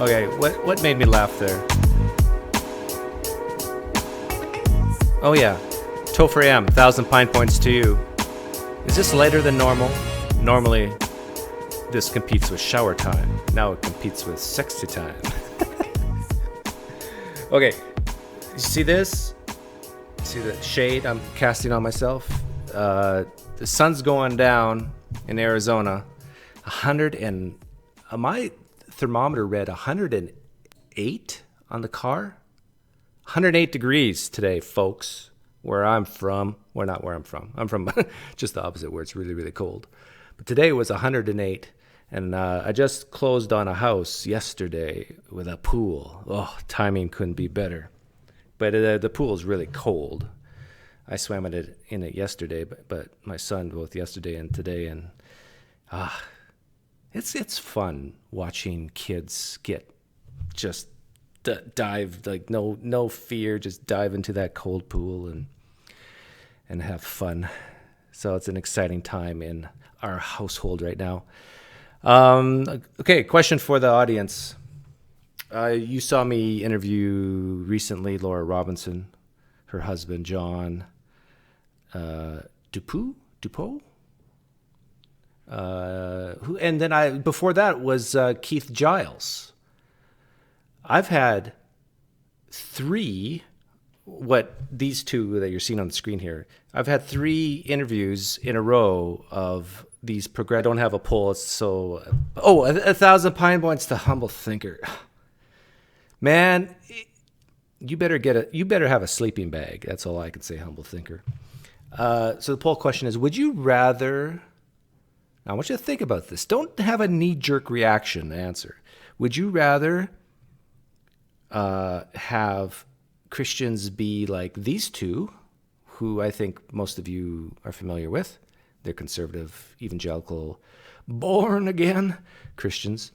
Okay, what made me laugh there? Oh yeah, Topher M, 1,000 Pine Points to you. Is this later than normal? Normally, this competes with shower time. Now it competes with sexy time. Okay, you see this? See the shade I'm casting on myself? The sun's going down in Arizona. My thermometer read 108 on the car. 108 degrees today, folks, where I'm from. Well, not where I'm from. I'm from just the opposite, where it's really, really cold. But today was 108, and I just closed on a house yesterday with a pool. Oh, timing couldn't be better. But the pool is really cold. I swam in it yesterday, but my son both yesterday and today, and it's fun watching kids get just dive, like no fear, just dive into that cold pool and have fun. So it's an exciting time in our household right now. Okay, question for the audience. You saw me interview recently Laura Robinson, her husband John Dupeau, who, and then before that was Keith Giles. I've had these two that you're seeing on the screen here. I've had 3 interviews in a row of these I don't have a poll. It's so 1,000 Pine Points to Humble Thinker. Man, you better have a sleeping bag. That's all I can say, Humble Thinker. So the poll question is, would you rather, I want you to think about this. Don't have a knee-jerk reaction to answer. Would you rather have Christians be like these two, who I think most of you are familiar with? They're conservative, evangelical, born-again Christians.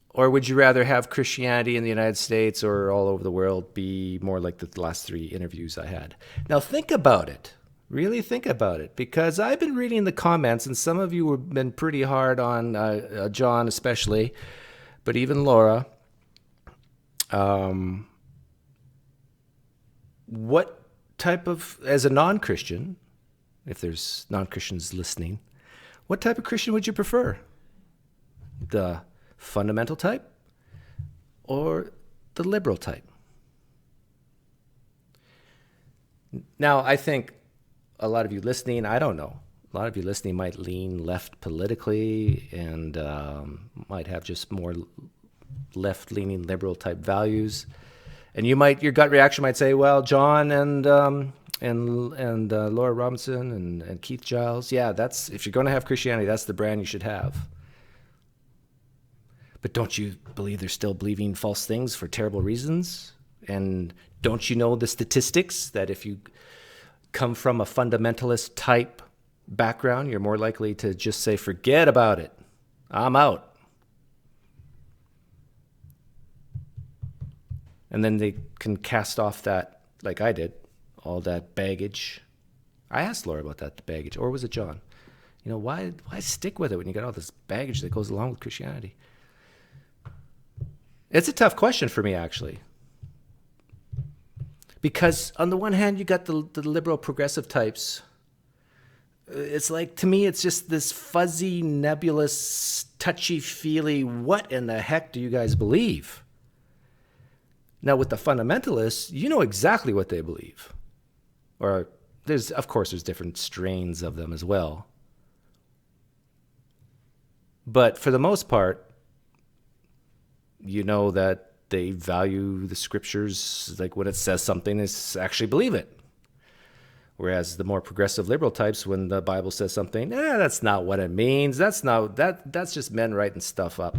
Or would you rather have Christianity in the United States or all over the world be more like the last 3 interviews I had? Now think about it. Really think about it, because I've been reading the comments, and some of you have been pretty hard on John especially, but even Laura. What type of, as a non-Christian, if there's non-Christians listening, what type of Christian would you prefer? The fundamental type or the liberal type? Now, I think a lot of you listening, I don't know, a lot of you listening might lean left politically and might have just more left-leaning liberal type values. And your gut reaction might say, well, John and Laura Robinson and Keith Giles, yeah, that's, if you're going to have Christianity, that's the brand you should have. But don't you believe they're still believing false things for terrible reasons? And don't you know the statistics that if you come from a fundamentalist type background, you're more likely to just say, forget about it, I'm out. And then they can cast off that, like I did, all that baggage. I asked Laura about that baggage, or was it John? You know, why stick with it when you got all this baggage that goes along with Christianity? It's a tough question for me, actually. Because on the one hand, you got the liberal progressive types. It's like, to me, it's just this fuzzy, nebulous, touchy-feely, what in the heck do you guys believe? Now, with the fundamentalists, you know exactly what they believe. Or there's different strains of them as well. But for the most part, you know that they value the scriptures, like when it says something, is actually believe it. Whereas the more progressive liberal types, when the Bible says something, that's not what it means. That's just men writing stuff up.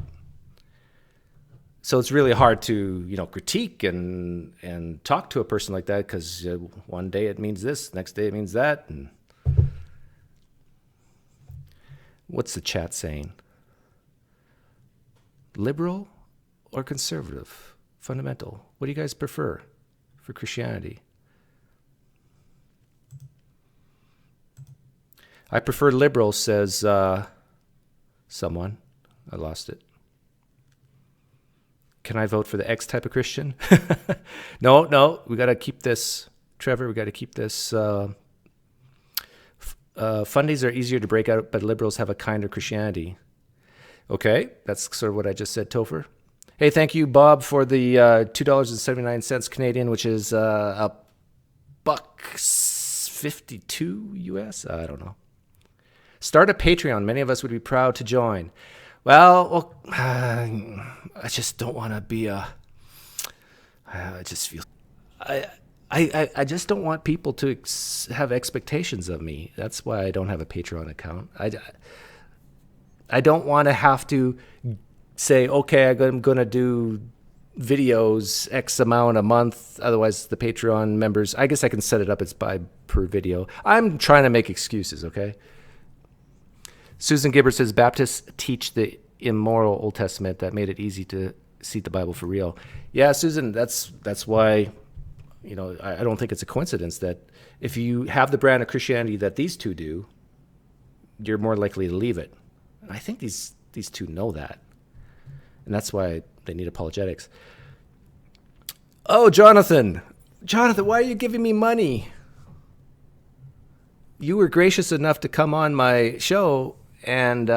So it's really hard to, critique and talk to a person like that, because one day it means this, next day it means that. And what's the chat saying? Liberal or conservative? Fundamental? What do you guys prefer for Christianity? I prefer liberal, says someone. I lost it. Can I vote for the X type of Christian? No, we got to keep this, Trevor, we got to keep this. Fundies are easier to break out, but liberals have a kinder Christianity. Okay, that's sort of what I just said, Topher. Hey, thank you, Bob, for the $2.79 Canadian, which is a $1.52 US. I don't know. Start a Patreon. Many of us would be proud to join. Well, I just don't want to be a. I just feel. I just don't want people to have expectations of me. That's why I don't have a Patreon account. I don't want to have to say, okay, I'm going to do videos X amount a month. Otherwise, the Patreon members, I guess I can set it up. It's per video. I'm trying to make excuses, okay? Susan Gibbert says, Baptists teach the immoral Old Testament that made it easy to see the Bible for real. Yeah, Susan, that's why, I don't think it's a coincidence that if you have the brand of Christianity that these two do, you're more likely to leave it. And I think these two know that. And that's why they need apologetics. Oh, Jonathan, why are you giving me money? You were gracious enough to come on my show, and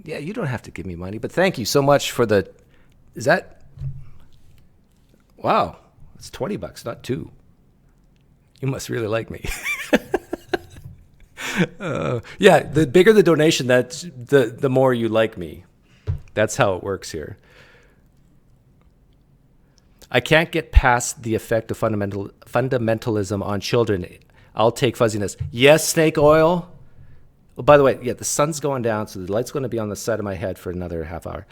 you don't have to give me money, but thank you so much for the. Is that? Wow, it's $20, not $2. You must really like me. The bigger the donation, that's the more you like me. That's how it works here. I can't get past the effect of fundamentalism on children. I'll take fuzziness. Yes, Snake Oil. Well, by the way, the sun's going down, so the light's going to be on the side of my head for another half hour.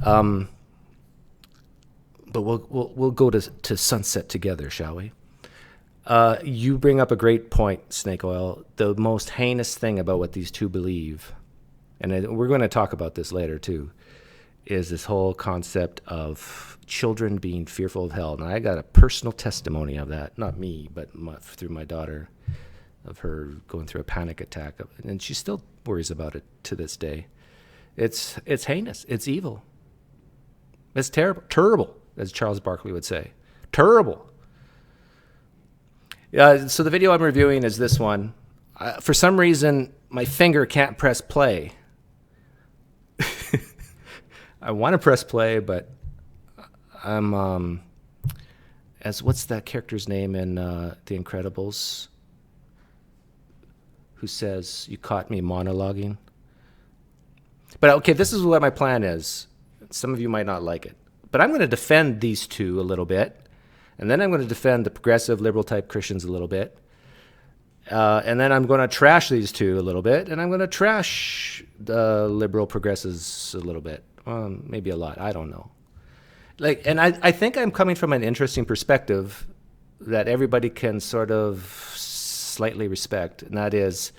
But we'll go to sunset together, shall we? You bring up a great point, Snake Oil. The most heinous thing about what these two believe, and we're going to talk about this later too, is this whole concept of children being fearful of hell. And I got a personal testimony of that, not me, but through my daughter, of her going through a panic attack. And she still worries about it to this day. It's heinous. It's evil. It's terrible, as Charles Barkley would say. Terrible. So the video I'm reviewing is this one. For some reason, my finger can't press play. I want to press play, but I'm what's that character's name in The Incredibles? Who says, "You caught me monologuing"? But okay, this is what my plan is. Some of you might not like it, but I'm going to defend these two a little bit, and then I'm going to defend the progressive liberal type Christians a little bit, and then I'm going to trash these two a little bit, and I'm going to trash the liberal progressives a little bit. Maybe a lot. I don't know. And I think I'm coming from an interesting perspective that everybody can sort of slightly respect, and that is,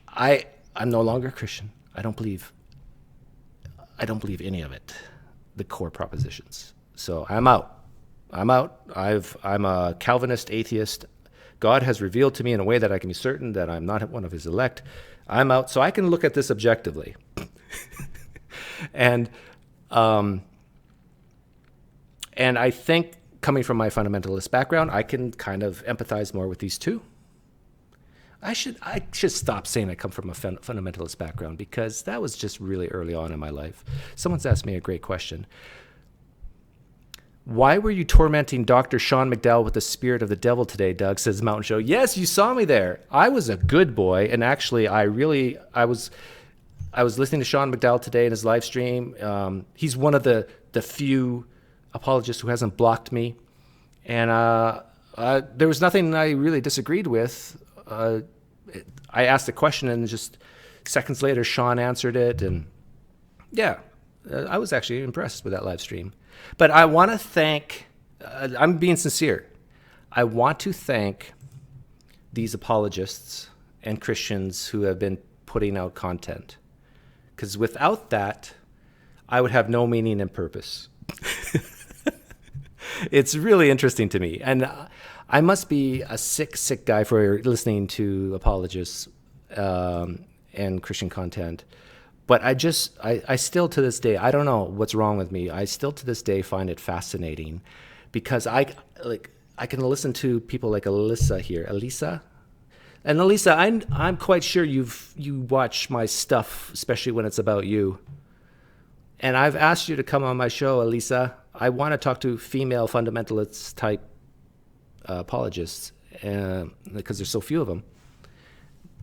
I'm no longer a Christian. I don't believe any of it, the core propositions. So I'm out. I'm a Calvinist atheist. God has revealed to me in a way that I can be certain that I'm not one of his elect. I'm out, so I can look at this objectively. And I think, coming from my fundamentalist background, I can kind of empathize more with these two. I should stop saying I come from a fundamentalist background, because that was just really early on in my life. Someone's asked me a great question. Why were you tormenting Dr. Sean McDowell with the spirit of the devil today, Doug? Says Mountain Show. Yes, you saw me there. I was a good boy, and actually, I was listening to Sean McDowell today in his live stream. He's one of the few apologists who hasn't blocked me, and there was nothing I really disagreed with. I asked a question, and just seconds later, Sean answered it, and I was actually impressed with that live stream. But I want to thank, I'm being sincere, I want to thank these apologists and Christians who have been putting out content. Because without that, I would have no meaning and purpose. It's really interesting to me. And I must be a sick guy for listening to apologists and Christian content. But I still to this day, I don't know what's wrong with me. I still to this day find it fascinating because I can listen to people like Elisa. And Elisa, I'm quite sure you watch my stuff, especially when it's about you. And I've asked you to come on my show, Elisa. I want to talk to female fundamentalist type apologists because there's so few of them.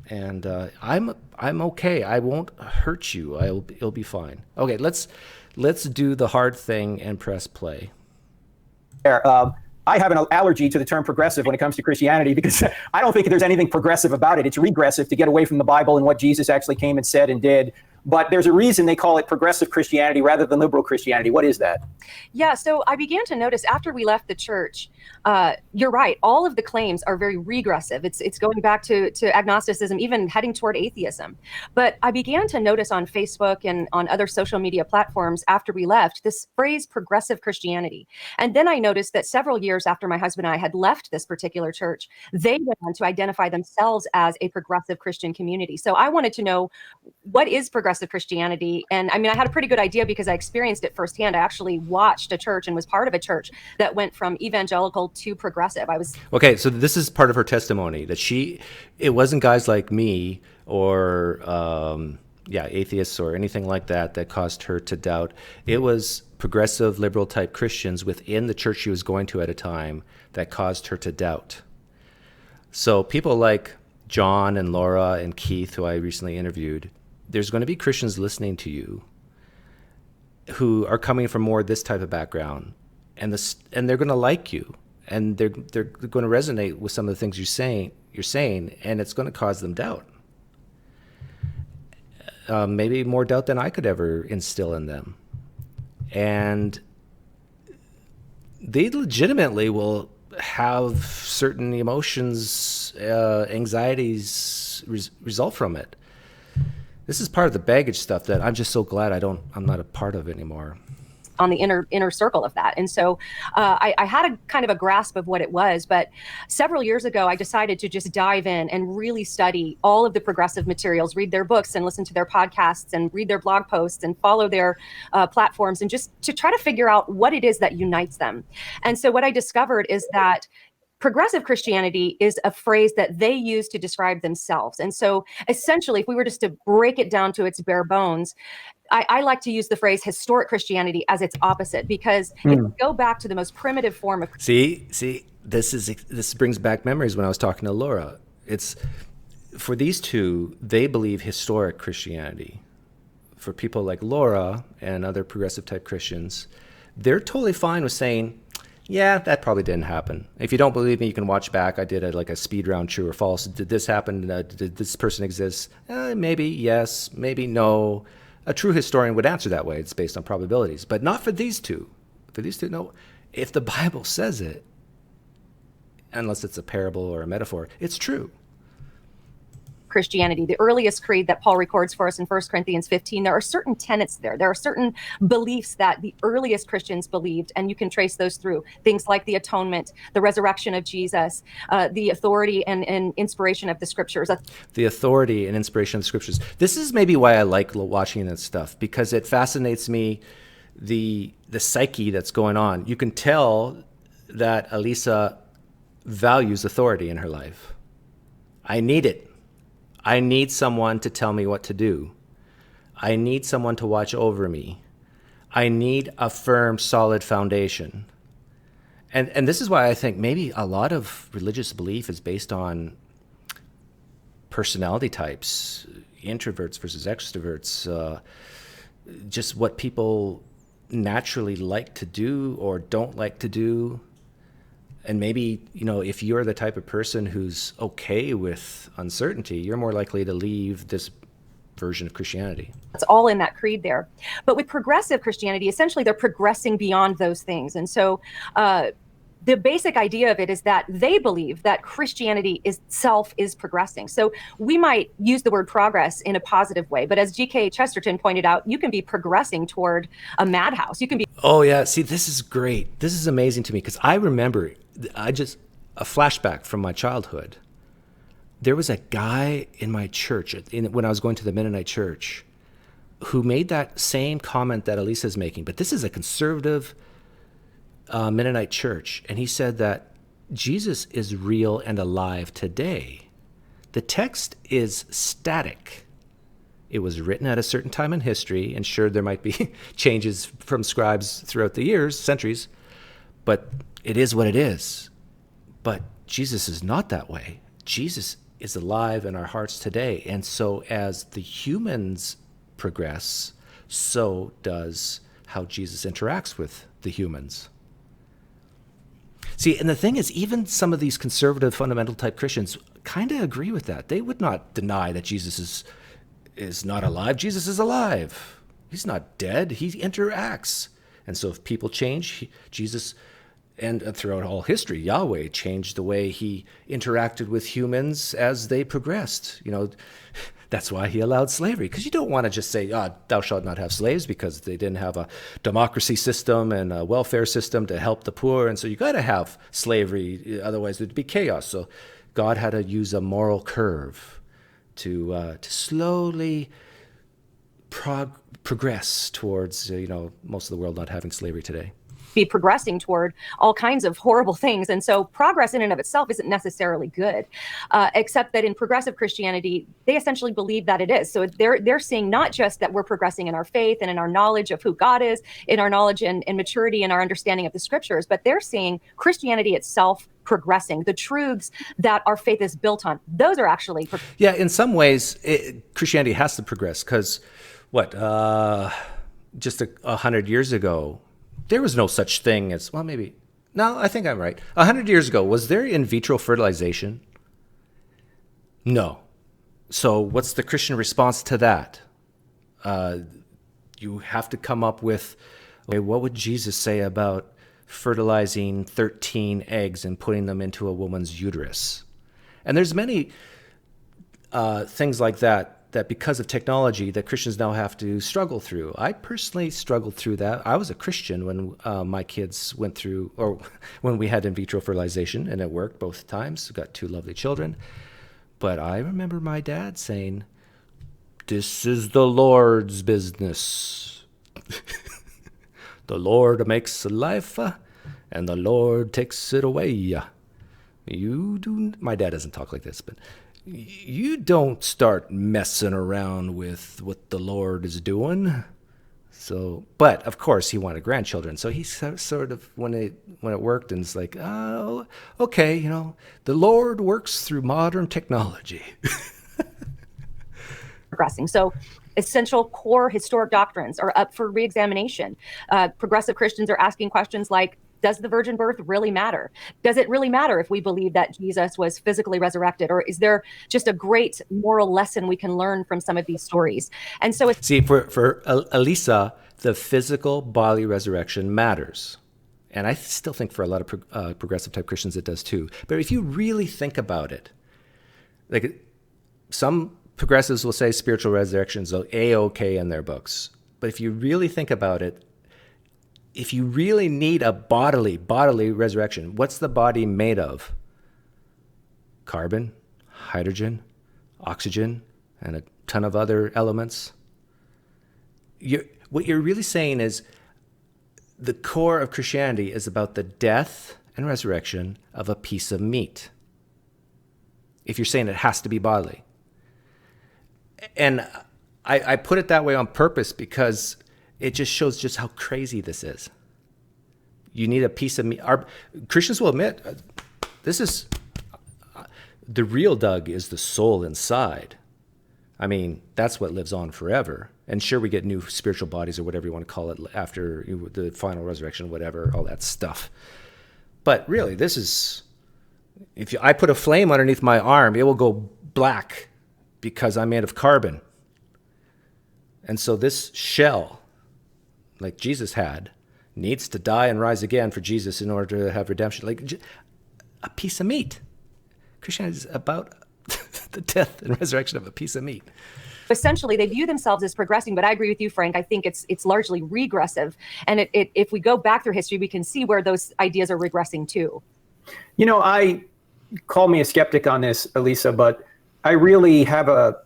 And I'm okay. I won't hurt you. It'll be fine. Okay, let's do the hard thing and press play. I have an allergy to the term progressive when it comes to Christianity because I don't think there's anything progressive about it. It's regressive to get away from the Bible and what Jesus actually came and said and did. But there's a reason they call it progressive Christianity rather than liberal Christianity. What is that? Yeah, so I began to notice after we left the church, you're right, all of the claims are very regressive. It's going back to agnosticism, even heading toward atheism. But I began to notice on Facebook and on other social media platforms after we left this phrase progressive Christianity. And then I noticed that several years after my husband and I had left this particular church, they went on to identify themselves as a progressive Christian community. So I wanted to know, what is progressive Christianity? And I mean, I had a pretty good idea because I experienced it firsthand. I actually watched a church and was part of a church that went from evangelical to progressive. Okay, so this is part of her testimony that it wasn't guys like me or atheists or anything like that caused her to doubt. It was progressive liberal type Christians within the church she was going to at a time that caused her to doubt. So people like John and Laura and Keith, who I recently interviewed, there's going to be Christians listening to you who are coming from more this type of background, and they're going to like you, and they're going to resonate with some of the things you're saying, and it's going to cause them doubt. Maybe more doubt than I could ever instill in them. And they legitimately will have certain emotions, anxieties result from it. This is part of the baggage stuff that I'm just so glad I'm not a part of anymore. On the inner circle of that. And so I had a kind of a grasp of what it was, but several years ago, I decided to just dive in and really study all of the progressive materials, read their books and listen to their podcasts and read their blog posts and follow their platforms, and just to try to figure out what it is that unites them. And so what I discovered is that progressive Christianity is a phrase that they use to describe themselves. And so essentially, if we were just to break it down to its bare bones, I like to use the phrase historic Christianity as its opposite, because if you go back to the most primitive form of... See, this brings back memories when I was talking to Laura. It's, for these two, they believe historic Christianity. For people like Laura and other progressive type Christians, they're totally fine with saying, yeah, that probably didn't happen. If you don't believe me, you can watch back. I did a speed round, true or false. Did this happen? Did this person exist? Maybe yes, maybe no. A true historian would answer that way. It's based on probabilities, but not for these two. For these two, no. If the Bible says it, unless it's a parable or a metaphor, it's true. Christianity, the earliest creed that Paul records for us in 1 Corinthians 15, there are certain tenets there. There are certain beliefs that the earliest Christians believed, and you can trace those through things like the atonement, the resurrection of Jesus, the authority and inspiration of the scriptures. The authority and inspiration of the scriptures. This is maybe why I like watching that stuff, because it fascinates me, the psyche that's going on. You can tell that Elisa values authority in her life. I need it. I need someone to tell me what to do. I need someone to watch over me. I need a firm, solid foundation. And this is why I think maybe a lot of religious belief is based on personality types, introverts versus extroverts, just what people naturally like to do or don't like to do. And maybe, if you're the type of person who's okay with uncertainty, you're more likely to leave this version of Christianity. It's all in that creed there. But with progressive Christianity, essentially they're progressing beyond those things. And so the basic idea of it is that they believe that Christianity itself is progressing. So we might use the word progress in a positive way, but as G.K. Chesterton pointed out, you can be progressing toward a madhouse. You can be... Oh yeah, see, this is great. This is amazing to me, because I remember, a flashback from my childhood. There was a guy in my church, when I was going to the Mennonite church, who made that same comment that Elisa is making, but this is a conservative Mennonite church, and he said that Jesus is real and alive today. The text is static. It was written at a certain time in history, and sure, there might be changes from scribes throughout the years, centuries, but it is what it is. But Jesus is not that way. Jesus is alive in our hearts today. And so as the humans progress, so does how Jesus interacts with the humans. See, and the thing is, even some of these conservative fundamental type Christians kind of agree with that. They would not deny that Jesus is not alive. Jesus is alive. He's not dead. He interacts. And so if people change, Jesus, and throughout all history, Yahweh changed the way he interacted with humans as they progressed. You know, that's why he allowed slavery, because you don't want to just say, thou shalt not have slaves, because they didn't have a democracy system and a welfare system to help the poor. And so you got to have slavery, otherwise there'd be chaos. So God had to use a moral curve to slowly progress towards, most of the world not having slavery today. Be progressing toward all kinds of horrible things. And so progress in and of itself isn't necessarily good, except that in progressive Christianity, they essentially believe that it is. So they're seeing not just that we're progressing in our faith and in our knowledge of who God is, in our knowledge and maturity in our understanding of the scriptures, but they're seeing Christianity itself progressing. The truths that our faith is built on, those are actually... Yeah, in some ways, Christianity has to progress, because just 100 years ago, there was no such thing as, I think I'm right. 100 years ago, was there in vitro fertilization? No. So what's the Christian response to that? You have to come up with, what would Jesus say about fertilizing 13 eggs and putting them into a woman's uterus? And there's many things like that because of technology that Christians now have to struggle through. I personally struggled through that. I was a Christian when my kids went through, or when we had in vitro fertilization, and it worked both times. We got 2 lovely children. But I remember my dad saying, "This is the Lord's business. The Lord makes life, and the Lord takes it away. My dad doesn't talk like this, but you don't start messing around with what the Lord is doing." So, but of course he wanted grandchildren. So he sort of, when it worked, and it's like, oh, okay, the Lord works through modern technology. Progressing. So essential core historic doctrines are up for reexamination. Progressive Christians are asking questions like, does the virgin birth really matter? Does it really matter if we believe that Jesus was physically resurrected? Or is there just a great moral lesson we can learn from some of these stories? And so See, for Elisa, the physical bodily resurrection matters. And I still think for a lot of progressive type Christians it does too. But if you really think about it, like some progressives will say spiritual resurrection is A-okay in their books. But if you really think about it, if you really need a bodily resurrection, what's the body made of? Carbon, hydrogen, oxygen, and a ton of other elements. What you're really saying is the core of Christianity is about the death and resurrection of a piece of meat. If you're saying it has to be bodily. And I put it that way on purpose because it just shows just how crazy this is. You need a piece of meat. Christians will admit, this is, the real Doug is the soul inside. I mean, that's what lives on forever. And sure, we get new spiritual bodies or whatever you want to call it after the final resurrection, whatever, all that stuff. But really, this is, I put a flame underneath my arm, it will go black because I'm made of carbon. And so this shell, like Jesus had, needs to die and rise again for Jesus in order to have redemption. Like a piece of meat. Christianity is about the death and resurrection of a piece of meat. Essentially, they view themselves as progressing, but I agree with you, Frank. I think it's largely regressive. And if we go back through history, we can see where those ideas are regressing too. I call me a skeptic on this, Elisa, but I really have a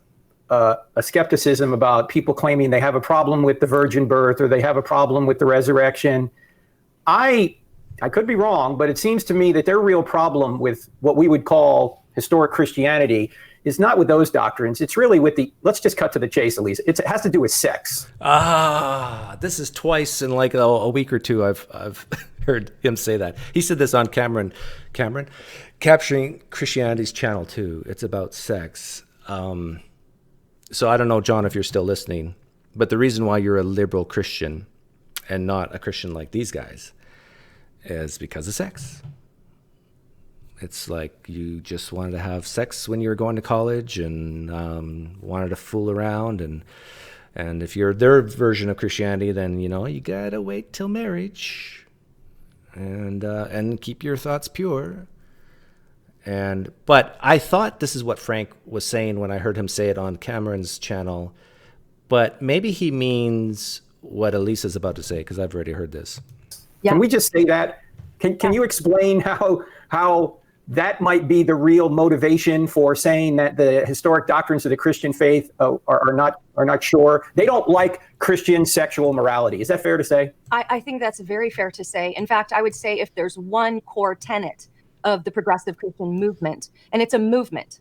a skepticism about people claiming they have a problem with the virgin birth or they have a problem with the resurrection. I could be wrong, but it seems to me that their real problem with what we would call historic Christianity is not with those doctrines. It's really with let's just cut to the chase, Elisa. It has to do with sex. This is twice in like a week or two I've heard him say that. He said this on Cameron, Capturing Christianity's channel too. It's about sex. So I don't know, John, if you're still listening, but the reason why you're a liberal Christian and not a Christian like these guys is because of sex. It's like you just wanted to have sex when you were going to college and wanted to fool around. And if you're their version of Christianity, then, you got to wait till marriage and keep your thoughts pure. But I thought this is what Frank was saying when I heard him say it on Cameron's channel. But maybe he means what Elisa's about to say, because I've already heard this. Yeah. Can we just say that? Can you explain how that might be the real motivation for saying that the historic doctrines of the Christian faith are not sure? They don't like Christian sexual morality. Is that fair to say? I think that's very fair to say. In fact, I would say if there's one core tenet of the progressive Christian movement, and it's a movement,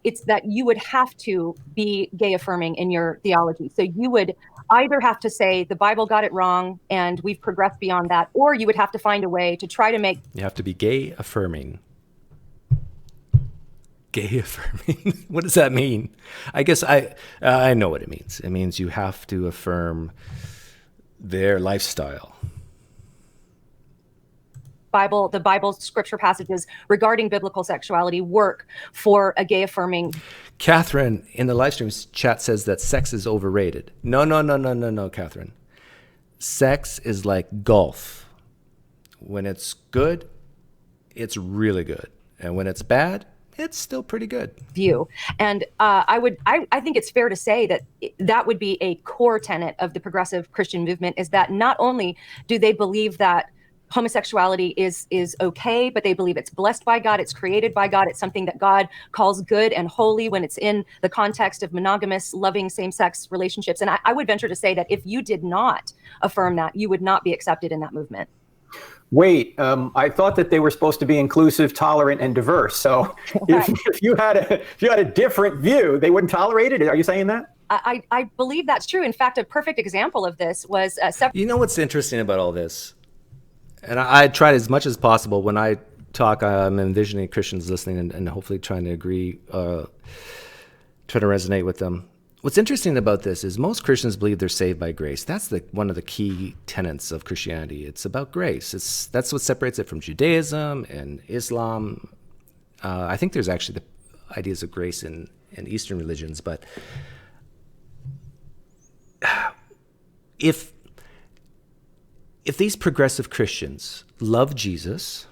it's that you would have to be gay affirming in your theology. So you would either have to say the Bible got it wrong and we've progressed beyond that, or you would have to find a way to try to make... You have to be gay affirming. Gay affirming? What does that mean? I guess I know what it means. It means you have to affirm their lifestyle. The Bible scripture passages regarding biblical sexuality work for a gay affirming. Catherine in the live stream chat says that sex is overrated. No, Catherine. Sex is like golf. When it's good, it's really good. And when it's bad, it's still pretty good. View. And I think it's fair to say that that would be a core tenet of the progressive Christian movement, is that not only do they believe that homosexuality is okay, but they believe it's blessed by God, it's created by God, it's something that God calls good and holy when it's in the context of monogamous, loving same-sex relationships. And I would venture to say that if you did not affirm that, you would not be accepted in that movement. Wait, I thought that they were supposed to be inclusive, tolerant, and diverse. So if you had a different view, they wouldn't tolerate it? Are you saying that? I believe that's true. In fact, a perfect example of this was... You know what's interesting about all this? And I tried as much as possible when I talk, I'm envisioning Christians listening and hopefully trying to agree, try to resonate with them. What's interesting about this is most Christians believe they're saved by grace. That's one of the key tenets of Christianity. It's about grace. That's what separates it from Judaism and Islam. I think there's actually the ideas of grace in Eastern religions, but if these progressive Christians love Jesus,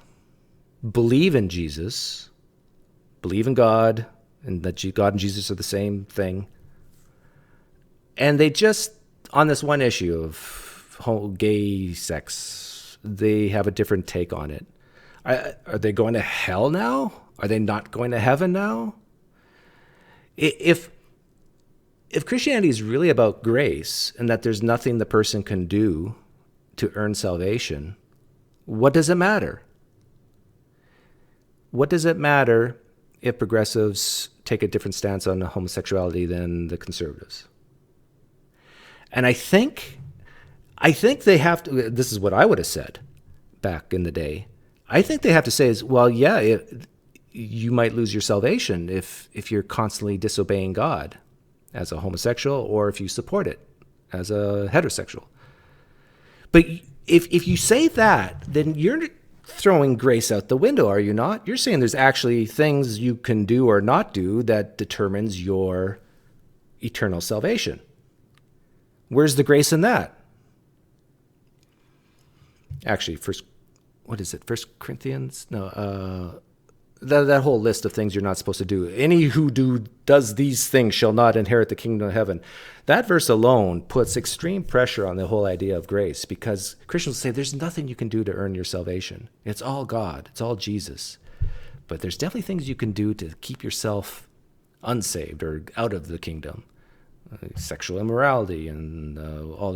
believe in Jesus, believe in God, and that God and Jesus are the same thing, and they just, on this one issue of gay sex, they have a different take on it. Are they going to hell now? Are they not going to heaven now? If Christianity is really about grace and that there's nothing the person can do to earn salvation, what does it matter? What does it matter if progressives take a different stance on homosexuality than the conservatives? And I think they have to, this is what I would have said back in the day. I think they have to say is, well, yeah, you might lose your salvation if you're constantly disobeying God as a homosexual, or if you support it as a heterosexual. But if you say that, then you're throwing grace out the window, are you not? You're saying there's actually things you can do or not do that determines your eternal salvation. Where's the grace in that? Actually, First Corinthians? No, that whole list of things you're not supposed to do. Any who does these things shall not inherit the kingdom of heaven. That verse alone puts extreme pressure on the whole idea of grace, because Christians say there's nothing you can do to earn your salvation. It's all God. It's all Jesus. But there's definitely things you can do to keep yourself unsaved or out of the kingdom. Sexual immorality and all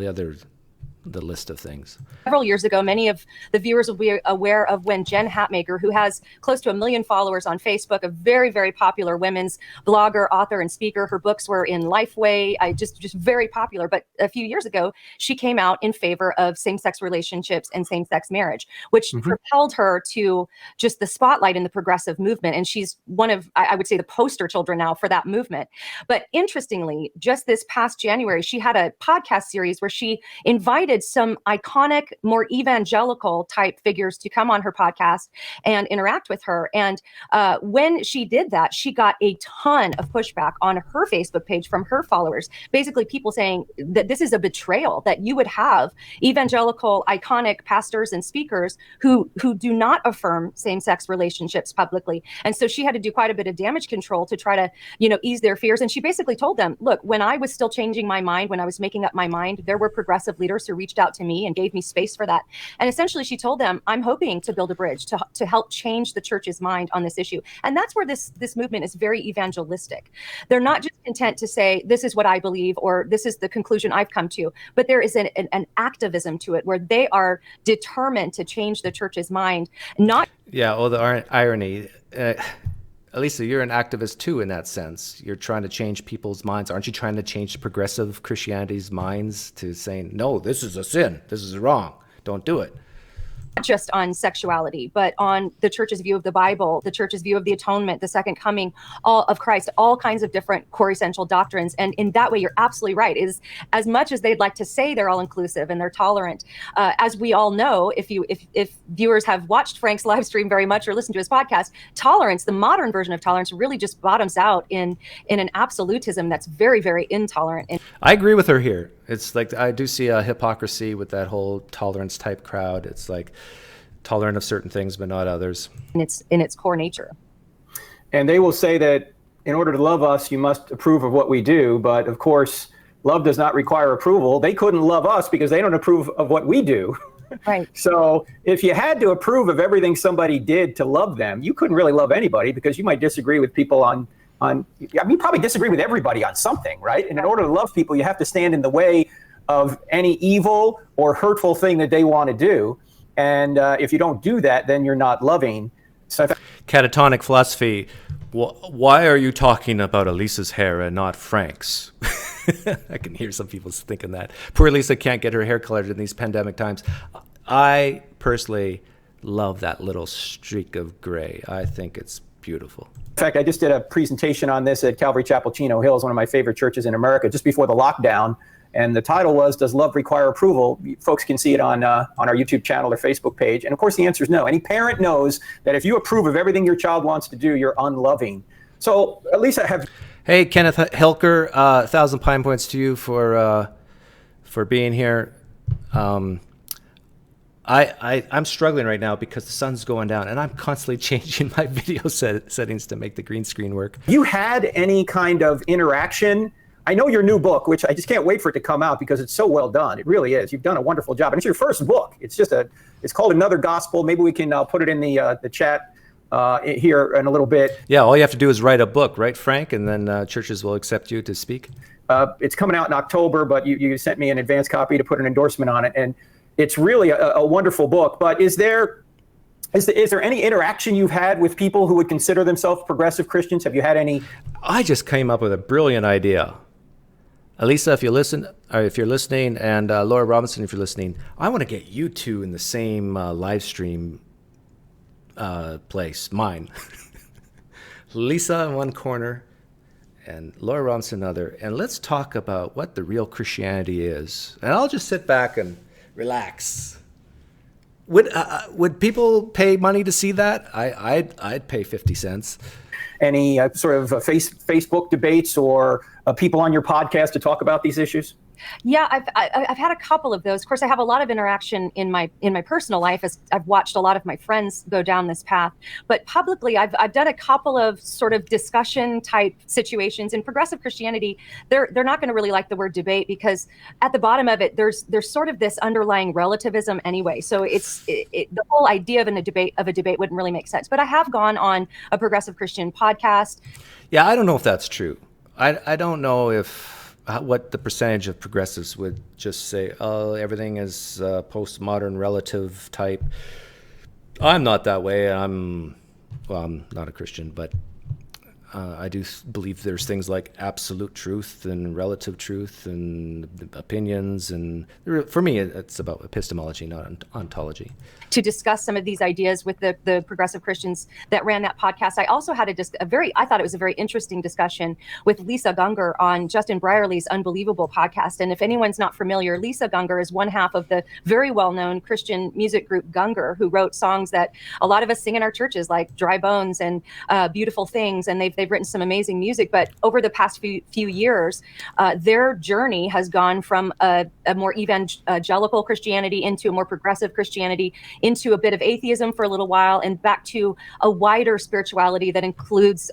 the list of things. Several years ago, many of the viewers will be aware of when Jen Hatmaker, who has close to 1 million followers on Facebook, a very, very popular women's blogger, author, and speaker. Her books were in Lifeway, just very popular. But a few years ago, she came out in favor of same-sex relationships and same-sex marriage, which propelled her to just the spotlight in the progressive movement. And she's one of, I would say, the poster children now for that movement. But interestingly, just this past January, she had a podcast series where she invited some iconic, more evangelical type figures to come on her podcast and interact with her. And when she did that, she got a ton of pushback on her Facebook page from her followers. Basically, people saying that this is a betrayal, that you would have evangelical, iconic pastors and speakers who do not affirm same-sex relationships publicly. And so she had to do quite a bit of damage control to try to, ease their fears. And she basically told them, look, when I was still changing my mind, when I was making up my mind, there were progressive leaders who reached out to me and gave me space for that. And essentially she told them, I'm hoping to build a bridge to help change the church's mind on this issue. And that's where this movement is very evangelistic. They're not just content to say, this is what I believe, or this is the conclusion I've come to, but there is an activism to it where they are determined to change the church's mind. Yeah, well, the irony, Elisa, you're an activist too in that sense. You're trying to change people's minds. Aren't you trying to change progressive Christianity's minds to saying, no, this is a sin, this is wrong, don't do it? Not just on sexuality, but on the church's view of the Bible, the church's view of the atonement, the second coming of Christ, all kinds of different core essential doctrines. And in that way, you're absolutely right, is as much as they'd like to say they're all inclusive and they're tolerant, as we all know, if viewers have watched Frank's live stream very much or listened to his podcast, tolerance, the modern version of tolerance, really just bottoms out in an absolutism that's very, very intolerant. I agree with her here. It's like, I do see a hypocrisy with that whole tolerance type crowd. It's like tolerant of certain things, but not others. In its core nature. And they will say that in order to love us, you must approve of what we do. But of course, love does not require approval. They couldn't love us because they don't approve of what we do. Right. So if you had to approve of everything somebody did to love them, you couldn't really love anybody because you might disagree with people you probably disagree with everybody on something, right? And in order to love people, you have to stand in the way of any evil or hurtful thing that they want to do. And if you don't do that, then you're not loving. So catatonic philosophy. Why are you talking about Elisa's hair and not Frank's? I can hear some people thinking that. Poor Elisa can't get her hair colored in these pandemic times. I personally love that little streak of gray. I think it's beautiful. In fact, I just did a presentation on this at Calvary Chapel, Chino Hills, one of my favorite churches in America, just before the lockdown. And the title was, Does Love Require Approval? Folks can see it on our YouTube channel or Facebook page. And of course, the answer is no. Any parent knows that if you approve of everything your child wants to do, you're unloving. So at least I have... Hey, Kenneth Helker, 1,000 Pine Points to you for being here. I'm struggling right now because the sun's going down and I'm constantly changing my video settings to make the green screen work. You had any kind of interaction? I know your new book, which I just can't wait for it to come out because it's so well done. It really is. You've done a wonderful job. And it's your first book. It's called Another Gospel. Maybe we can put it in the chat here in a little bit. Yeah, all you have to do is write a book, right, Frank? And then churches will accept you to speak. It's coming out in October, but you sent me an advance copy to put an endorsement on it. And it's really a wonderful book. But is there any interaction you've had with people who would consider themselves progressive Christians? Have you had any? I just came up with a brilliant idea. Elisa, if you're listening, and Laura Robinson, if you're listening, I want to get you two in the same live stream place, mine. Lisa in one corner and Laura Robinson another, and let's talk about what the real Christianity is. And I'll just sit back and relax. Would people pay money to see that? I'd pay 50 cents. Any sort of Facebook debates or people on your podcast to talk about these issues? Yeah, I've had a couple of those. Of course, I have a lot of interaction in my personal life as I've watched a lot of my friends go down this path. But publicly, I've done a couple of sort of discussion type situations. In progressive Christianity, they're not going to really like the word debate, because at the bottom of it, there's sort of this underlying relativism anyway. So the whole idea of a debate wouldn't really make sense. But I have gone on a progressive Christian podcast. Yeah, I don't know if that's true. I don't know what the percentage of progressives would just say, oh, everything is postmodern relative type. I'm not that way. I'm not a Christian, but I do believe there's things like absolute truth and relative truth and opinions. And for me, it's about epistemology, not ontology. To discuss some of these ideas with the progressive Christians that ran that podcast, I also had I thought it was a very interesting discussion with Lisa Gungor on Justin Brierley's Unbelievable podcast. And if anyone's not familiar, Lisa Gungor is one half of the very well-known Christian music group Gungor, who wrote songs that a lot of us sing in our churches, like Dry Bones and Beautiful Things. And they've written some amazing music. But over the past few years, their journey has gone from a more evangelical Christianity into a more progressive Christianity, into a bit of atheism for a little while, and back to a wider spirituality that includes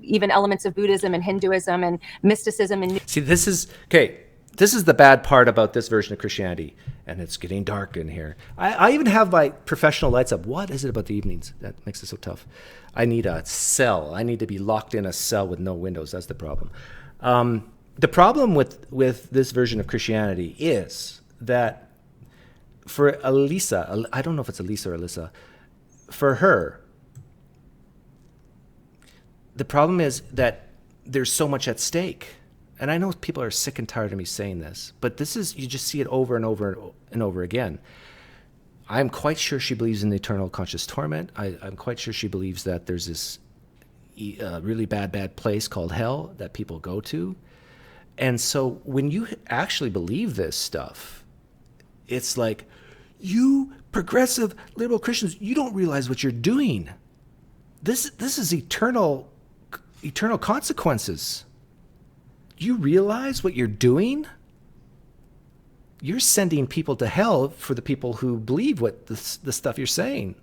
even elements of Buddhism and Hinduism and mysticism. And see, this is the bad part about this version of Christianity, and it's getting dark in here. I even have my professional lights up. What is it about the evenings that makes it so tough? I need a cell. I need to be locked in a cell with no windows. That's the problem. The problem with this version of Christianity is that for Elisa, I don't know if it's Elisa or Alyssa, for her, the problem is that there's so much at stake. And I know people are sick and tired of me saying this, but you just see it over and over and over again. I'm quite sure she believes in the eternal conscious torment. I'm quite sure she believes that there's this really bad place called hell that people go to. And so when you actually believe this stuff, it's like, you progressive liberal Christians, you don't realize what you're doing. This is eternal consequences. You realize what you're doing? You're sending people to hell for the people who believe what the stuff you're saying.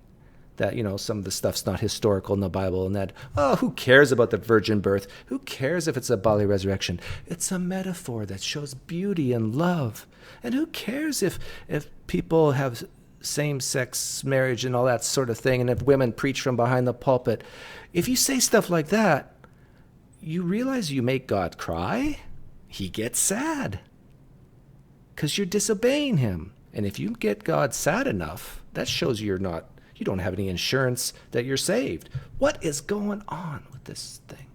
That, some of the stuff's not historical in the Bible, and that, who cares about the virgin birth? Who cares if it's a bodily resurrection? It's a metaphor that shows beauty and love. And who cares if people have same-sex marriage and all that sort of thing, and if women preach from behind the pulpit? If you say stuff like that, you realize you make God cry. He gets sad because you're disobeying him. And if you get God sad enough, that shows you don't have any insurance that you're saved. What is going on with this thing?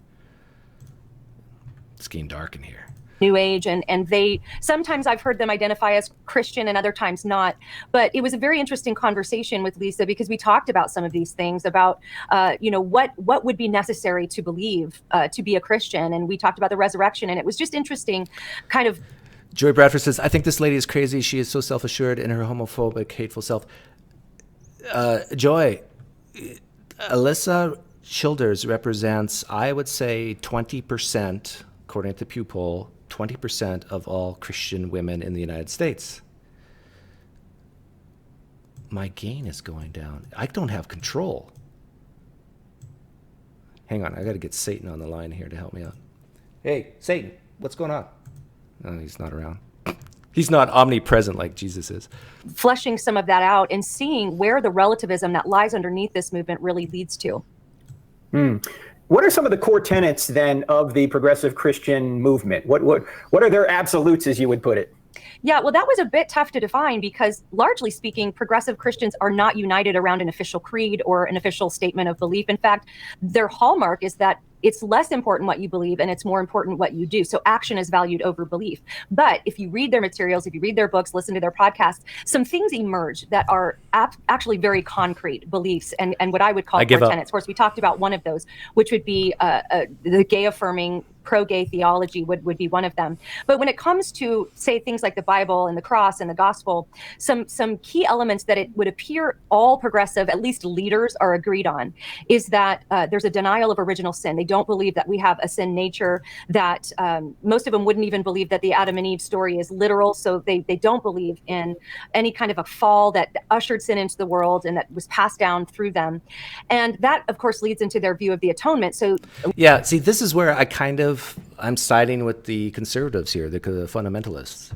It's getting dark in here. New Age, and they sometimes, I've heard them identify as Christian and other times not. But it was a very interesting conversation with Lisa, because we talked about some of these things about what would be necessary to believe to be a Christian, and we talked about the resurrection, and it was just interesting, kind of. Joy Bradford says, I think this lady is crazy. She is so self-assured in her homophobic, hateful self. Joy, Alyssa Childers represents, I would say, 20%, according to the Pew poll, 20% of all Christian women in the United States. My gain is going down. I don't have control. Hang on, I got to get Satan on the line here to help me out. Hey, Satan, what's going on? No, he's not around. He's not omnipresent like Jesus is. Fleshing some of that out and seeing where the relativism that lies underneath this movement really leads to. What are some of the core tenets then of the progressive Christian movement? What are their absolutes, as you would put it? Yeah, well, that was a bit tough to define, because largely speaking, progressive Christians are not united around an official creed or an official statement of belief. In fact, their hallmark is that it's less important what you believe and it's more important what you do. So action is valued over belief. But if you read their materials, if you read their books, listen to their podcasts, some things emerge that are actually very concrete beliefs and what I would call core tenets. Of course, we talked about one of those, which would be the gay affirming pro-gay theology would be one of them. But when it comes to, say, things like the Bible and the cross and the gospel, some key elements that it would appear all progressive, at least leaders, are agreed on, is that there's a denial of original sin. They don't believe that we have a sin nature, that most of them wouldn't even believe that the Adam and Eve story is literal. So they don't believe in any kind of a fall that ushered sin into the world and that was passed down through them. And that, of course, leads into their view of the atonement. So Yeah, see, this is where I'm siding with the conservatives here, the fundamentalists.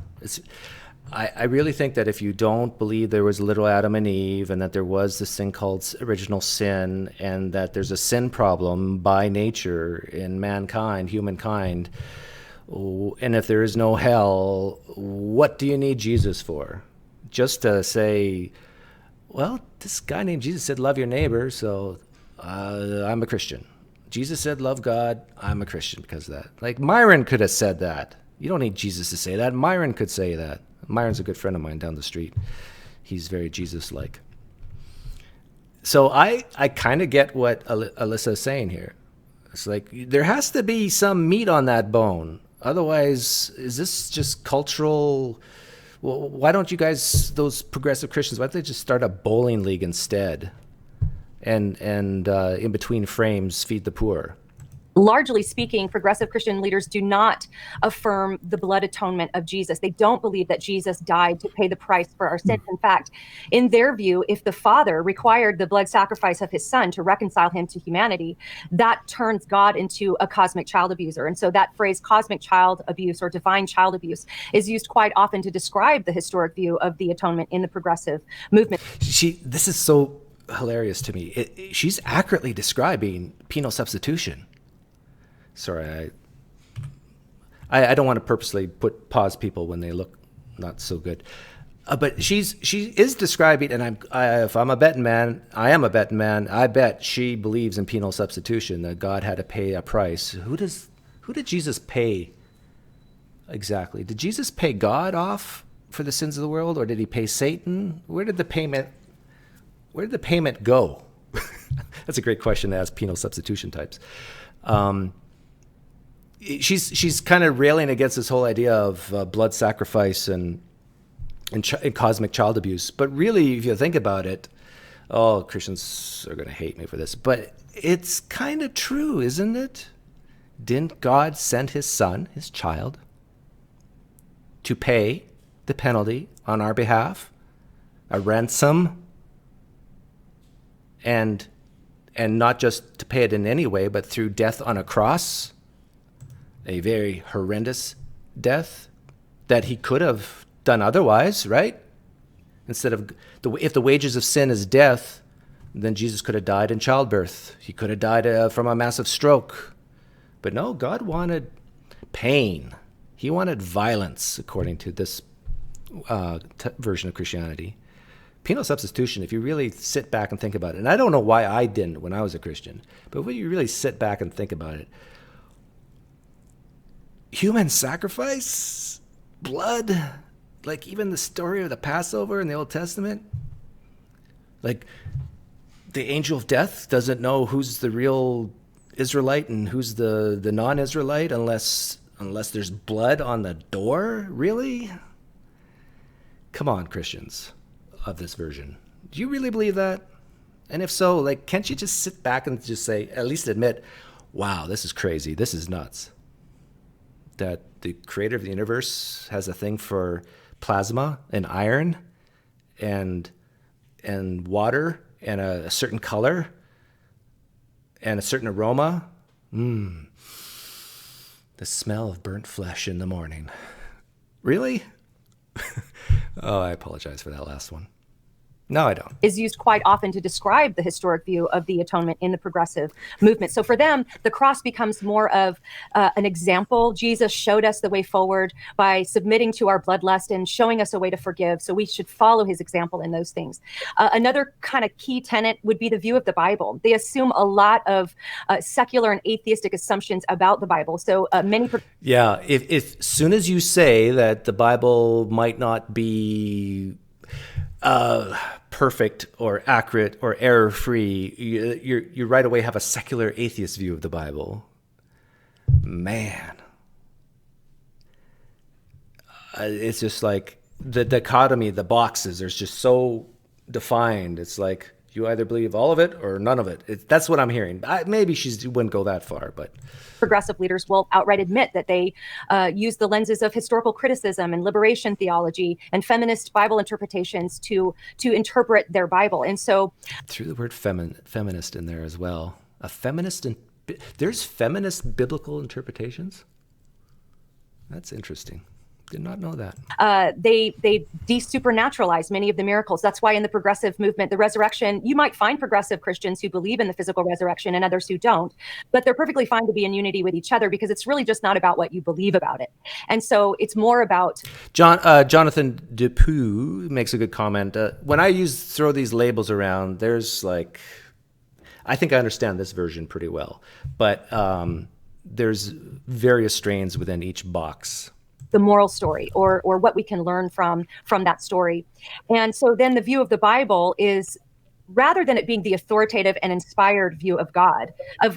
I really think that if you don't believe there was a literal Adam and Eve and that there was this thing called original sin and that there's a sin problem by nature in mankind, humankind, and if there is no hell, what do you need Jesus for? Just to say, well, this guy named Jesus said, love your neighbor, so I'm a Christian. Jesus said, love God, I'm a Christian because of that. Like Myron could have said that. You don't need Jesus to say that. Myron could say that. Myron's a good friend of mine down the street. He's very Jesus-like. So I kind of get what Alyssa's saying here. It's like there has to be some meat on that bone. Otherwise, is this just cultural? Well, why don't you guys, those progressive Christians, why don't they just start a bowling league instead? And in between frames, feed the poor. Largely speaking, progressive Christian leaders do not affirm the blood atonement of Jesus. They don't believe that Jesus died to pay the price for our sins. In fact, in their view, if the Father required the blood sacrifice of his Son to reconcile him to humanity, that turns God into a cosmic child abuser. And so that phrase cosmic child abuse or divine child abuse is used quite often to describe the historic view of the atonement in the progressive movement. This is so hilarious to me. She's accurately describing penal substitution. Sorry, I don't want to purposely pause people when they look not so good, but she is describing, and if I'm a betting man, I am a betting man. I bet she believes in penal substitution, that God had to pay a price. Who did Jesus pay exactly? Did Jesus pay God off for the sins of the world, or did he pay Satan? Where did the payment go? That's a great question to ask penal substitution types. She's kind of railing against this whole idea of blood sacrifice and cosmic child abuse. But really, if you think about it, Christians are going to hate me for this, but it's kind of true, isn't it? Didn't God send his Son, his child, to pay the penalty on our behalf, a ransom, and not just to pay it in any way, but through death on a cross? A very horrendous death that he could have done otherwise, right? Instead of, if the wages of sin is death, then Jesus could have died in childbirth. He could have died from a massive stroke. But no, God wanted pain. He wanted violence, according to this version of Christianity. Penal substitution, if you really sit back and think about it, and I don't know why I didn't when I was a Christian, but when you really sit back and think about it, human sacrifice, blood, like even the story of the Passover in the Old Testament, like the angel of death doesn't know who's the real Israelite and who's the non-Israelite unless there's blood on the door. Really? Come on, Christians of this version. Do you really believe that? And if so, like, can't you just sit back and just say, at least admit, wow, this is crazy. This is nuts. That the creator of the universe has a thing for plasma and iron and water and a certain color and a certain aroma. The smell of burnt flesh in the morning. Really? Oh, I apologize for that last one. No, I don't. Is used quite often to describe the historic view of the atonement in the progressive movement. So for them, the cross becomes more of an example. Jesus showed us the way forward by submitting to our bloodlust and showing us a way to forgive. So we should follow his example in those things. Another kind of key tenet would be the view of the Bible. They assume a lot of secular and atheistic assumptions about the Bible. So many... Yeah, if soon as you say that the Bible might not be perfect or accurate or error-free, you right away have a secular atheist view of the Bible. Man. It's just like the dichotomy, the boxes are just so defined. It's like You either believe all of it or none of it. That's what I'm hearing. Maybe she wouldn't go that far, but progressive leaders will outright admit that they use the lenses of historical criticism and liberation theology and feminist Bible interpretations to interpret their Bible. And so, threw the word feminist in there as well. A feminist, there's feminist biblical interpretations. That's interesting. Did not know that. They de-supernaturalize many of the miracles. That's why in the progressive movement, the resurrection, you might find progressive Christians who believe in the physical resurrection and others who don't, but they're perfectly fine to be in unity with each other because it's really just not about what you believe about it. And so it's more about... Jonathan Depew makes a good comment. When I throw these labels around, there's like... I think I understand this version pretty well, but there's various strains within each box. The moral story or what we can learn from that story. And so then the view of the Bible is, rather than it being the authoritative and inspired view of God, of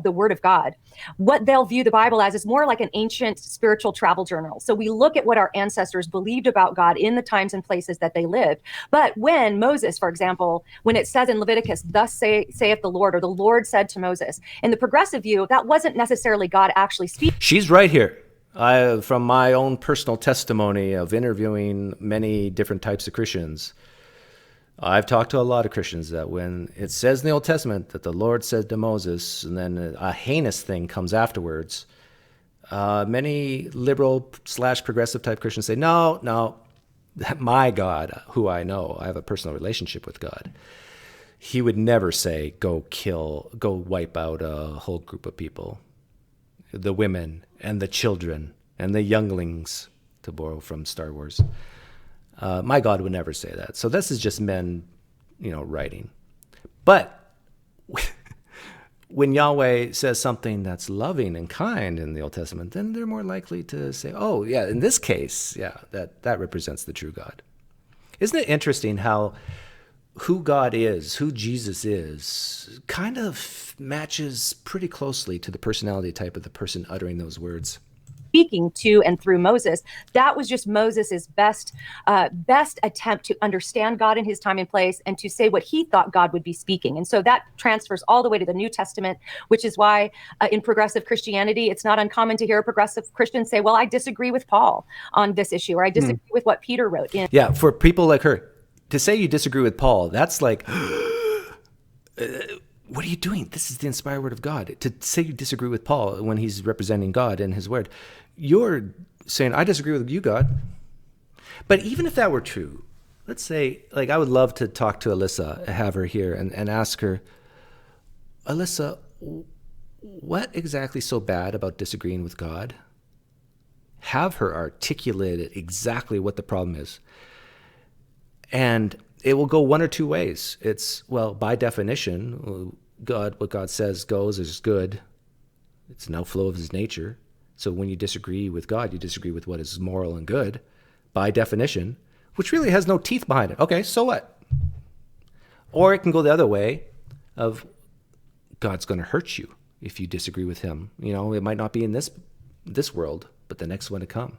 the Word of God, what they'll view the Bible as is more like an ancient spiritual travel journal. So we look at what our ancestors believed about God in the times and places that they lived. But when Moses, for example, when it says in Leviticus, "Thus saith the Lord," or "the Lord said to Moses," in the progressive view, that wasn't necessarily God actually speaking. She's right here. From my own personal testimony of interviewing many different types of Christians, I've talked to a lot of Christians that when it says in the Old Testament that the Lord said to Moses, and then a heinous thing comes afterwards, many liberal/progressive type Christians say, no, my God, who I know, I have a personal relationship with God, he would never say, go wipe out a whole group of people, the women and the children and the younglings, to borrow from Star Wars. My God would never say that. So this is just men, writing. But when Yahweh says something that's loving and kind in the Old Testament, then they're more likely to say, oh, yeah, in this case, yeah, that represents the true God. Isn't it interesting how who God is, who Jesus is, kind of matches pretty closely to the personality type of the person uttering those words? Speaking to and through Moses, that was just Moses's best attempt to understand God in his time and place and to say what he thought God would be speaking. And so that transfers all the way to the New Testament, which is why in progressive Christianity, it's not uncommon to hear a progressive Christian say, well, I disagree with Paul on this issue, or I disagree with what Peter wrote. Yeah, for people like her, to say you disagree with Paul, that's like... what are you doing? This is the inspired word of God. To say you disagree with Paul when he's representing God and his word, you're saying, I disagree with you, God. But even if that were true, let's say, I would love to talk to Alyssa, have her here and ask her, Alyssa, what exactly so bad about disagreeing with God? Have her articulate exactly what the problem is. And it will go one or two ways. It's, well, by definition, what God says goes is good. It's an outflow of his nature. So when you disagree with God, you disagree with what is moral and good, by definition, which really has no teeth behind it. Okay, so what? Or it can go the other way of God's going to hurt you if you disagree with him. It might not be in this world, but the next one to come.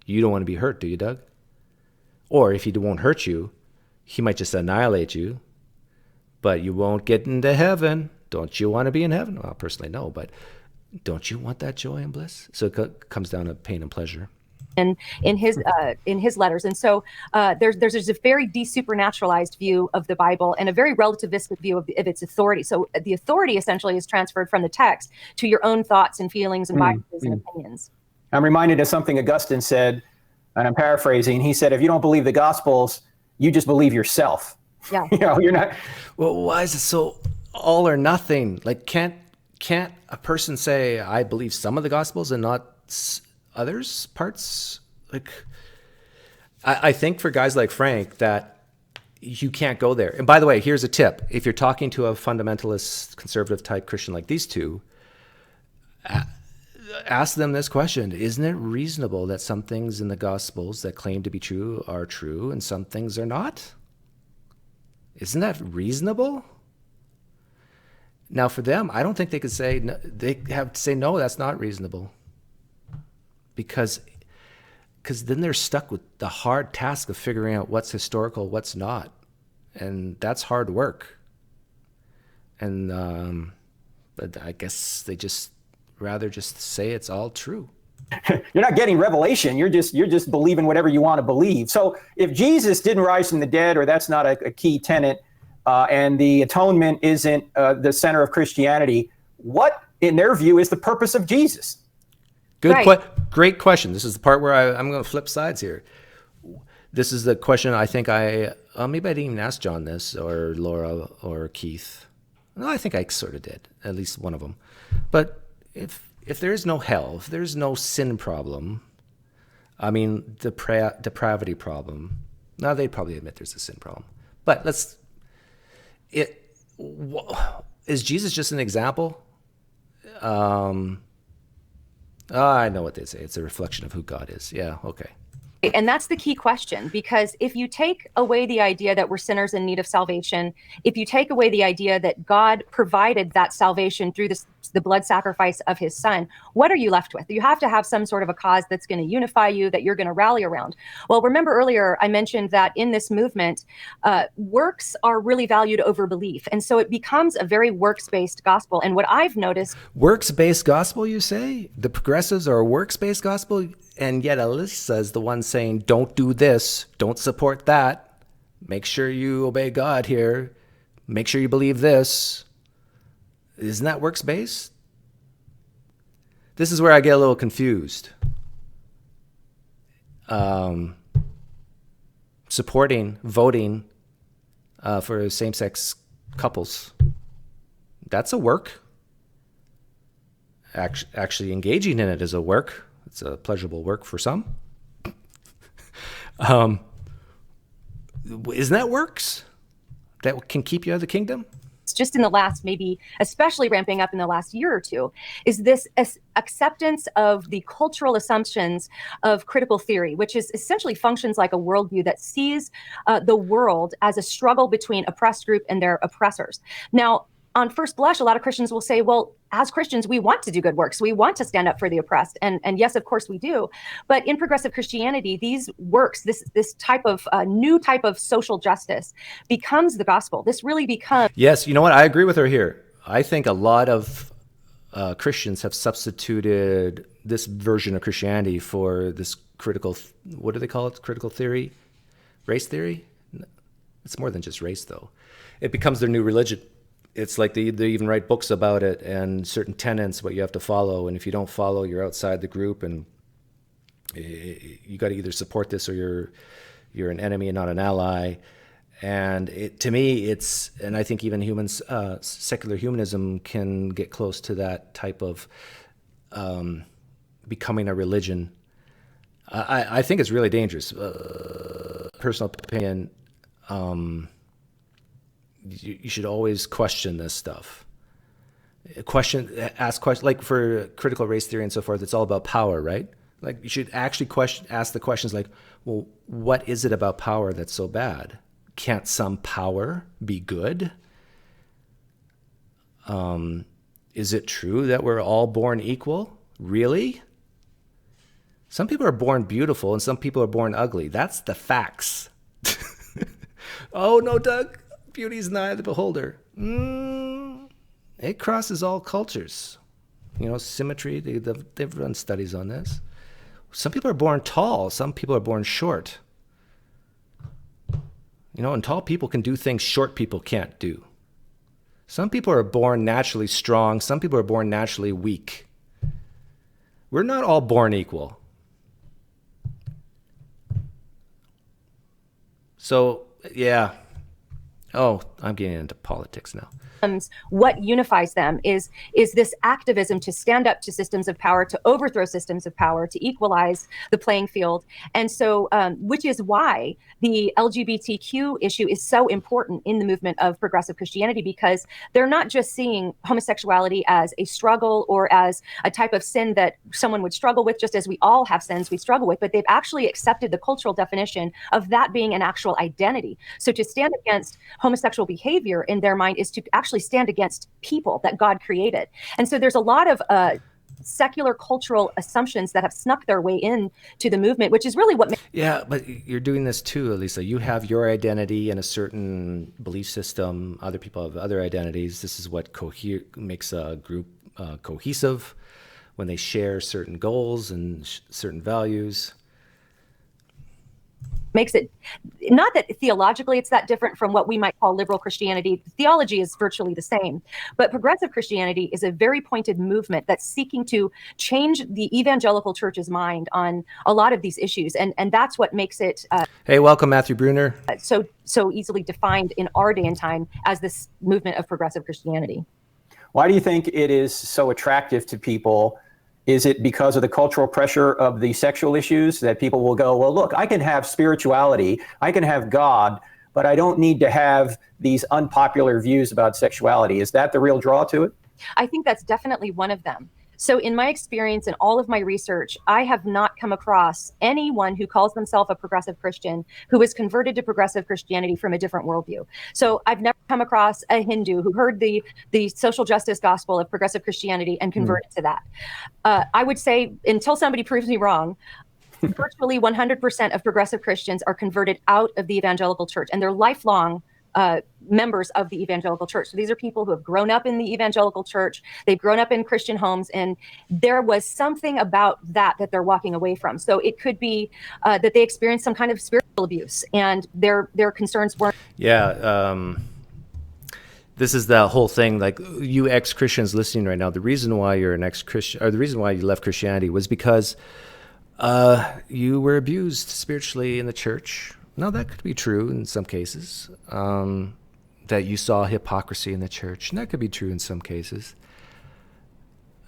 You don't want to be hurt, do you, Doug? Or if he won't hurt you, he might just annihilate you, but you won't get into heaven. Don't you want to be in heaven? Well, personally, no, but don't you want that joy and bliss? So it comes down to pain and pleasure. And in his letters. And so there's a very de-supernaturalized view of the Bible and a very relativistic view of its authority. So the authority essentially is transferred from the text to your own thoughts and feelings and biases and opinions. I'm reminded of something Augustine said, and I'm paraphrasing. He said, if you don't believe the Gospels, you just believe yourself. Yeah. You're not. Well, why is it so all or nothing? Can't a person say, I believe some of the Gospels and not others parts? I think for guys like Frank that you can't go there. And by the way, here's a tip. If you're talking to a fundamentalist, conservative type Christian like these two, ask them this question. Isn't it reasonable that some things in the Gospels that claim to be true are true and some things are not? Isn't that reasonable? Now, for them, I don't think they could say, they have to say, no, that's not reasonable. Because then they're stuck with the hard task of figuring out what's historical, what's not. and that's hard work. And but I guess they just rather just say it's all true. You're not getting revelation. You're just believing whatever you want to believe. So if Jesus didn't rise from the dead, or that's not a key tenet, and the atonement isn't the center of Christianity, what, in their view, is the purpose of Jesus? Great question. This is the part where I'm going to flip sides here. This is the question I think maybe I didn't even ask John this, or Laura, or Keith. No, I think I sort of did, at least one of them. But if there is no hell, if there's no sin problem, I mean, depravity problem, now they'd probably admit there's a sin problem. But is Jesus just an example? I know what they say. It's a reflection of who God is. Yeah, okay. And that's the key question, because if you take away the idea that we're sinners in need of salvation, if you take away the idea that God provided that salvation through the blood sacrifice of his son, what are you left with? You have to have some sort of a cause that's going to unify you, that you're going to rally around. Well, remember earlier I mentioned that in this movement, works are really valued over belief. And so it becomes a very works-based gospel. And what I've noticed... Works-based gospel, you say? The progressives are a works-based gospel? And yet Alyssa is the one saying, don't do this, don't support that, make sure you obey God here, make sure you believe this. Isn't that works-based? This is where I get a little confused. Voting for same-sex couples, that's a work. Actually engaging in it is a work. It's a pleasurable work for some. Isn't that works? That can keep you out of the kingdom? Just in the last, maybe especially ramping up in the last year or two, is this acceptance of the cultural assumptions of critical theory, which is essentially functions like a worldview that sees the world as a struggle between oppressed group and their oppressors. Now, on first blush, a lot of Christians will say, well, as Christians, we want to do good works. We want to stand up for the oppressed. And yes, of course we do. But in progressive Christianity, these works, this type of new type of social justice becomes the gospel. This really becomes... Yes, you know what? I agree with her here. I think a lot of Christians have substituted this version of Christianity for this critical, what do they call it? Critical theory? Race theory? It's more than just race, though. It becomes their new religion. It's like they even write books about it and certain tenets, what you have to follow. And if you don't follow, you're outside the group, and you got to either support this or you're an enemy and not an ally. And to me, and I think even secular humanism can get close to that type of becoming a religion. I think it's really dangerous. Personal opinion. You should always question this stuff. Ask questions, like for critical race theory and so forth. It's all about power, right? Like you should actually ask the questions like, well, what is it about power that's so bad? Can't some power be good? Is it true that we're all born equal? Really? Some people are born beautiful and some people are born ugly. That's the facts. Oh no, Doug. Beauty's in the eye of the beholder. It crosses all cultures. Symmetry, they've run studies on this. Some people are born tall. Some people are born short. And tall people can do things short people can't do. Some people are born naturally strong. Some people are born naturally weak. We're not all born equal. So, yeah. Oh, I'm getting into politics now. What unifies them is this activism to stand up to systems of power, to overthrow systems of power, to equalize the playing field. And so, which is why the LGBTQ issue is so important in the movement of progressive Christianity, because they're not just seeing homosexuality as a struggle or as a type of sin that someone would struggle with, just as we all have sins we struggle with, but they've actually accepted the cultural definition of that being an actual identity. So to stand against homosexual behavior in their mind is to actually stand against people that God created. And so there's a lot of secular cultural assumptions that have snuck their way in to the movement, which is really what makes. Yeah, but you're doing this too, Elisa. You have your identity and a certain belief system. Other people have other identities. This is what makes a group cohesive, when they share certain goals and certain values. Makes it, not that theologically it's that different from what we might call liberal Christianity. Theology is virtually the same, but progressive Christianity is a very pointed movement that's seeking to change the evangelical church's mind on a lot of these issues, and that's what makes it Hey, welcome, Matthew Bruner. so easily defined in our day and time as this movement of progressive Christianity. Why do you think it is so attractive to people? Is it because of the cultural pressure of the sexual issues that people will go, well, look, I can have spirituality, I can have God, but I don't need to have these unpopular views about sexuality? Is that the real draw to it? I think that's definitely one of them. So in my experience and all of my research, I have not come across anyone who calls themselves a progressive Christian who was converted to progressive Christianity from a different worldview. So I've never come across a Hindu who heard the social justice gospel of progressive Christianity and converted to that. I would say, until somebody proves me wrong, virtually 100% of progressive Christians are converted out of the evangelical church, and they're lifelong members of the evangelical church. So these are people who have grown up in the evangelical church. They've grown up in Christian homes, and there was something about that they're walking away from. So it could be that they experienced some kind of spiritual abuse, and their concerns weren't. Yeah. This is the whole thing. Like, you ex-Christians listening right now, the reason why you're an ex-Christian, or the reason why you left Christianity, was because you were abused spiritually in the church. Now, that could be true in some cases, that you saw hypocrisy in the church, and that could be true in some cases.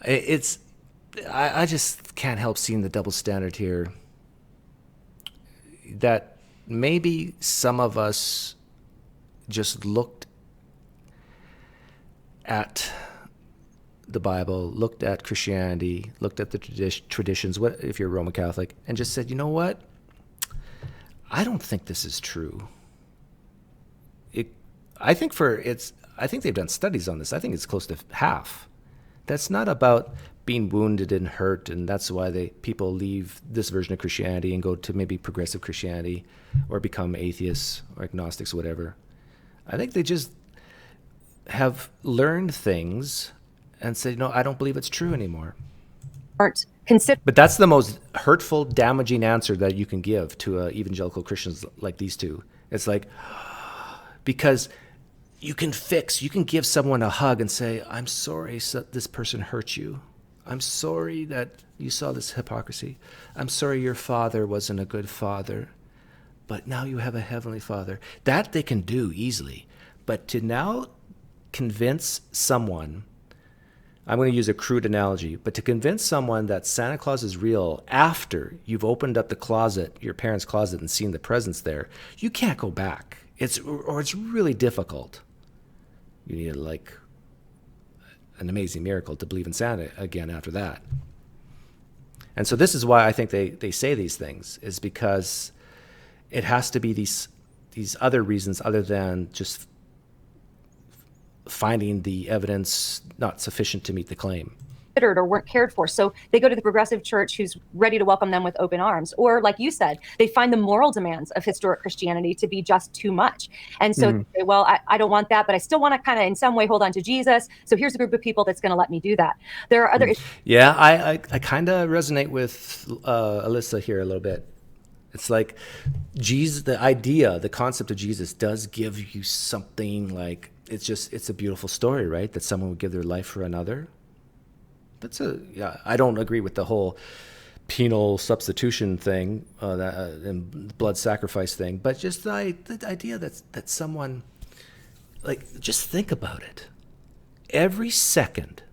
I just can't help seeing the double standard here, that maybe some of us just looked at the Bible, looked at Christianity, looked at the traditions, what if you're a Roman Catholic, and just said, you know what? I don't think this is true. I think they've done studies on this. I think it's close to half. That's not about being wounded and hurt, and that's why people leave this version of Christianity and go to maybe progressive Christianity or become atheists or agnostics, whatever. I think they just have learned things and said, no, I don't believe it's true anymore. Aren't considered. But that's the most hurtful, damaging answer that you can give to evangelical Christians like these two. It's like, because you can give someone a hug and say, I'm sorry this person hurt you. I'm sorry that you saw this hypocrisy. I'm sorry your father wasn't a good father, but now you have a heavenly Father. That they can do easily. But to now convince someone, I'm going to use a crude analogy, but to convince someone that Santa Claus is real after you've opened up the closet, your parents' closet, and seen the presents there, you can't go back. It's really difficult. You need like an amazing miracle to believe in Santa again after that. And so this is why I think they say these things, is because it has to be these other reasons other than just finding the evidence not sufficient to meet the claim. Or weren't cared for. So they go to the progressive church who's ready to welcome them with open arms. Or like you said, they find the moral demands of historic Christianity to be just too much. And so they say, well, I don't want that, but I still want to kind of in some way hold on to Jesus. So here's a group of people that's going to let me do that. There are other issues. Yeah, I kind of resonate with Alyssa here a little bit. It's like Jesus, the concept of Jesus does give you something like, it's a beautiful story, right? That someone would give their life for another. I don't agree with the whole penal substitution thing, and blood sacrifice thing, but just the idea that someone, like, just think about it. Every second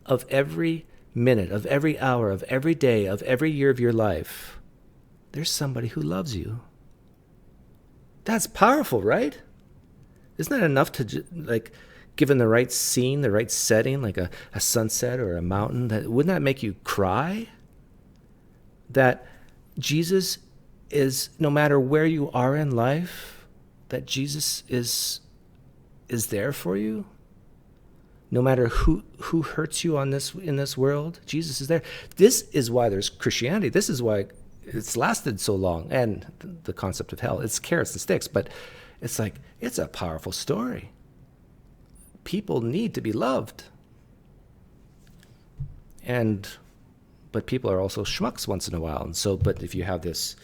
of every minute, of every hour, of every day, of every year of your life, there's somebody who loves you. That's powerful, right? Isn't that enough to, like, given the right scene, the right setting, like a sunset or a mountain, wouldn't that make you cry? That Jesus is, no matter where you are in life, that Jesus is there for you? No matter who hurts you in this world, Jesus is there. This is why there's Christianity. This is why it's lasted so long. And the concept of hell, it's carrots and sticks, but it's like, it's a powerful story. People need to be loved. But people are also schmucks once in a while. And so, but if you have this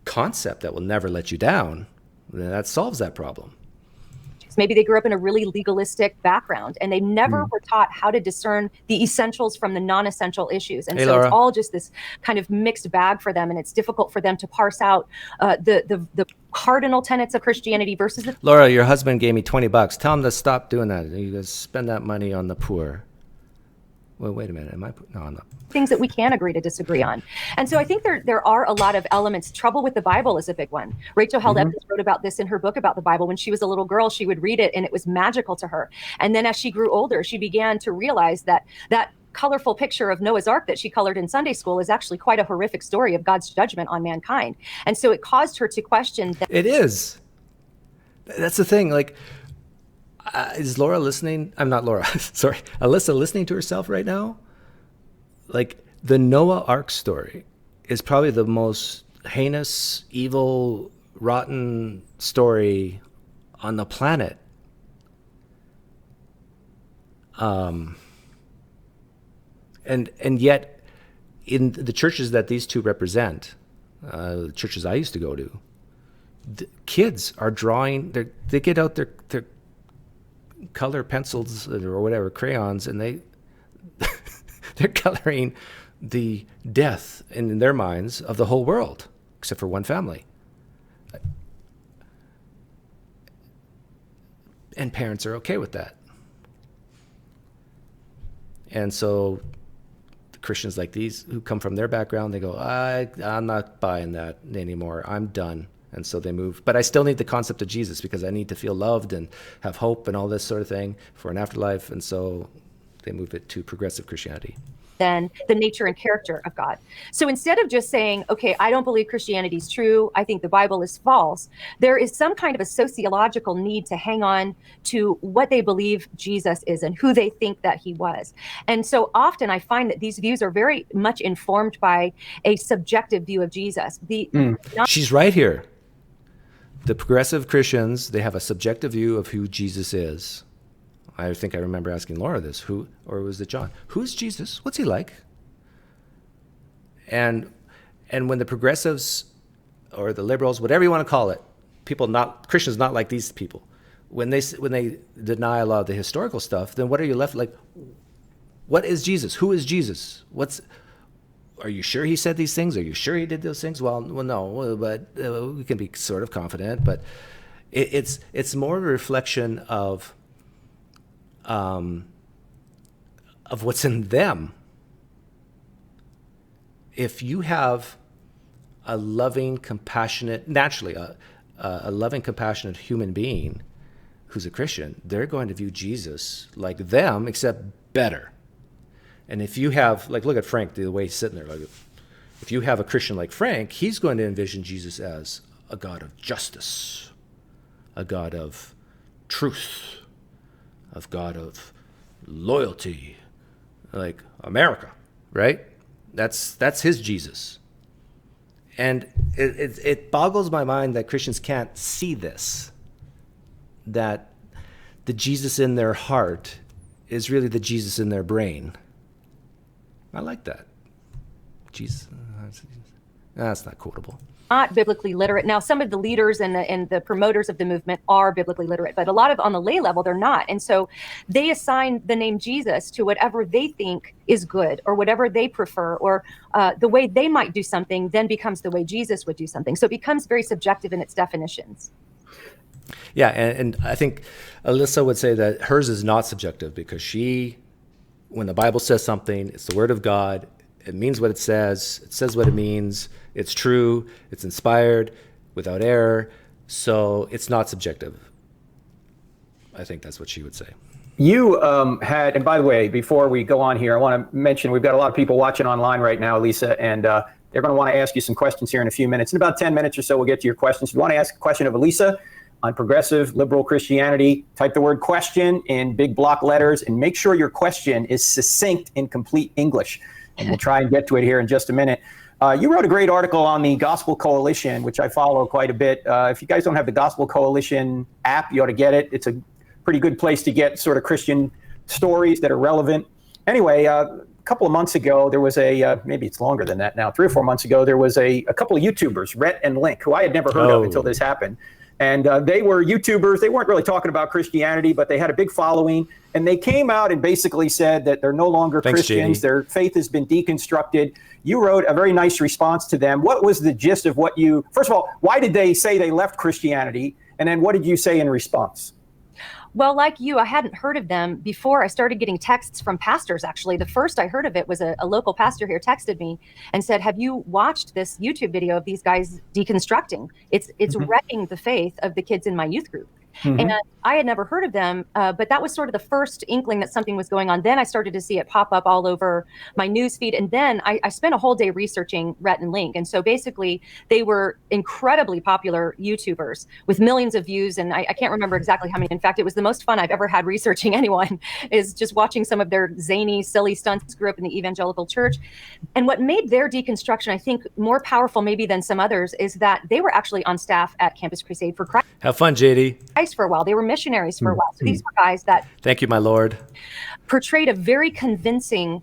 concept that will never let you down, then that solves that problem. Maybe they grew up in a really legalistic background and they never were taught how to discern the essentials from the non-essential issues. And Hey, so Laura. It's all just this kind of mixed bag for them. And it's difficult for them to parse out the cardinal tenets of Christianity versus the Laura, your husband gave me $20. Tell him to stop doing that. You guys spend that money on the poor. Well, wait a minute. No, I'm not. things that we can agree to disagree on. And so I think there are a lot of elements. Trouble with the Bible is a big one. Rachel Held Evans wrote about this in her book about the Bible. When she was a little girl, she would read it and it was magical to her. And then as she grew older, she began to realize that colorful picture of Noah's Ark that she colored in Sunday school is actually quite a horrific story of God's judgment on mankind. And so it caused her to question that. It is. That's the thing. Like, is Laura listening? I'm not Laura. Sorry. Alyssa listening to herself right now? Like, the Noah Ark story is probably the most heinous, evil, rotten story on the planet. And yet, in the churches that these two represent, the churches I used to go to, the kids are drawing. They get out their color pencils or whatever, crayons, and they're coloring the death in their minds of the whole world, except for one family. And parents are okay with that. And so Christians like these who come from their background, they go, I'm not buying that anymore. I'm done. And so they move. But I still need the concept of Jesus because I need to feel loved and have hope and all this sort of thing for an afterlife. And so they move it to progressive Christianity. Than the nature and character of God. So instead of just saying, okay, I don't believe Christianity is true, I think the Bible is false, there is some kind of a sociological need to hang on to what they believe Jesus is and who they think that he was. And so often I find that these views are very much informed by a subjective view of Jesus. She's right here. The progressive Christians, they have a subjective view of who Jesus is. I think I remember asking Laura this, or was it John? Who's Jesus? What's he like? And when the progressives or the liberals, whatever you want to call it, Christians not like these people, when they deny a lot of the historical stuff, then what are you left like? What is Jesus? Who is Jesus? Are you sure he said these things? Are you sure he did those things? Well, no, but we can be sort of confident. But it's more a reflection of what's in them. If you have a loving, compassionate, naturally a loving, compassionate human being who's a Christian, they're going to view Jesus like them, except better. And if you have, like, look at Frank, the way he's sitting there. Like, if you have a Christian like Frank, he's going to envision Jesus as a God of justice, a God of truth, of God of loyalty, like America, right? That's his Jesus. And it boggles my mind that Christians can't see this, that the Jesus in their heart is really the Jesus in their brain. I like that. Jesus. That's not quotable. Not biblically literate. Now, some of the leaders and the promoters of the movement are biblically literate, but a lot of on the lay level, they're not. And so they assign the name Jesus to whatever they think is good or whatever they prefer, or the way they might do something then becomes the way Jesus would do something. So it becomes very subjective in its definitions. Yeah, and I think Alyssa would say that hers is not subjective because when the Bible says something, it's the word of God. It means what it says what it means. It's true. It's inspired, without error. So it's not subjective. I think that's what she would say. You had, and by the way, before we go on here, I want to mention we've got a lot of people watching online right now, Lisa, and they're going to want to ask you some questions here in a few minutes. In about 10 minutes or so, we'll get to your questions. If you want to ask a question of Elisa, on progressive liberal Christianity. Type the word question in big block letters and make sure your question is succinct in complete English. And we'll try and get to it here in just a minute. You wrote a great article on the Gospel Coalition, which I follow quite a bit. If you guys don't have the Gospel Coalition app, you ought to get it. It's a pretty good place to get sort of Christian stories that are relevant. Anyway, a couple of months ago, there was maybe it's longer than that now, 3 or 4 months ago, there was a couple of YouTubers, Rhett and Link, who I had never heard of until this happened. And they were YouTubers. They weren't really talking about Christianity, but they had a big following. And they came out and basically said that they're no longer Christians. JD. Their faith has been deconstructed. You wrote a very nice response to them. What was the gist of what you, first of all, why did they say they left Christianity? And then what did you say in response? Well, like you, I hadn't heard of them before I started getting texts from pastors, actually. The first I heard of it was a local pastor here texted me and said, have you watched this YouTube video of these guys deconstructing? It's wrecking the faith of the kids in my youth group. And I had never heard of them, but that was sort of the first inkling that something was going on. Then I started to see it pop up all over my news feed. And then I spent a whole day researching Rhett and Link. And so basically, they were incredibly popular YouTubers with millions of views. And I can't remember exactly how many. In fact, it was the most fun I've ever had researching anyone, is just watching some of their zany, silly stunts. Grew up in the evangelical church. And what made their deconstruction, I think, more powerful maybe than some others, is that they were actually on staff at Campus Crusade for Christ. Have fun, JD. For a while. They were missionaries for a while. So these were guys that thank you, my Lord, portrayed a very convincing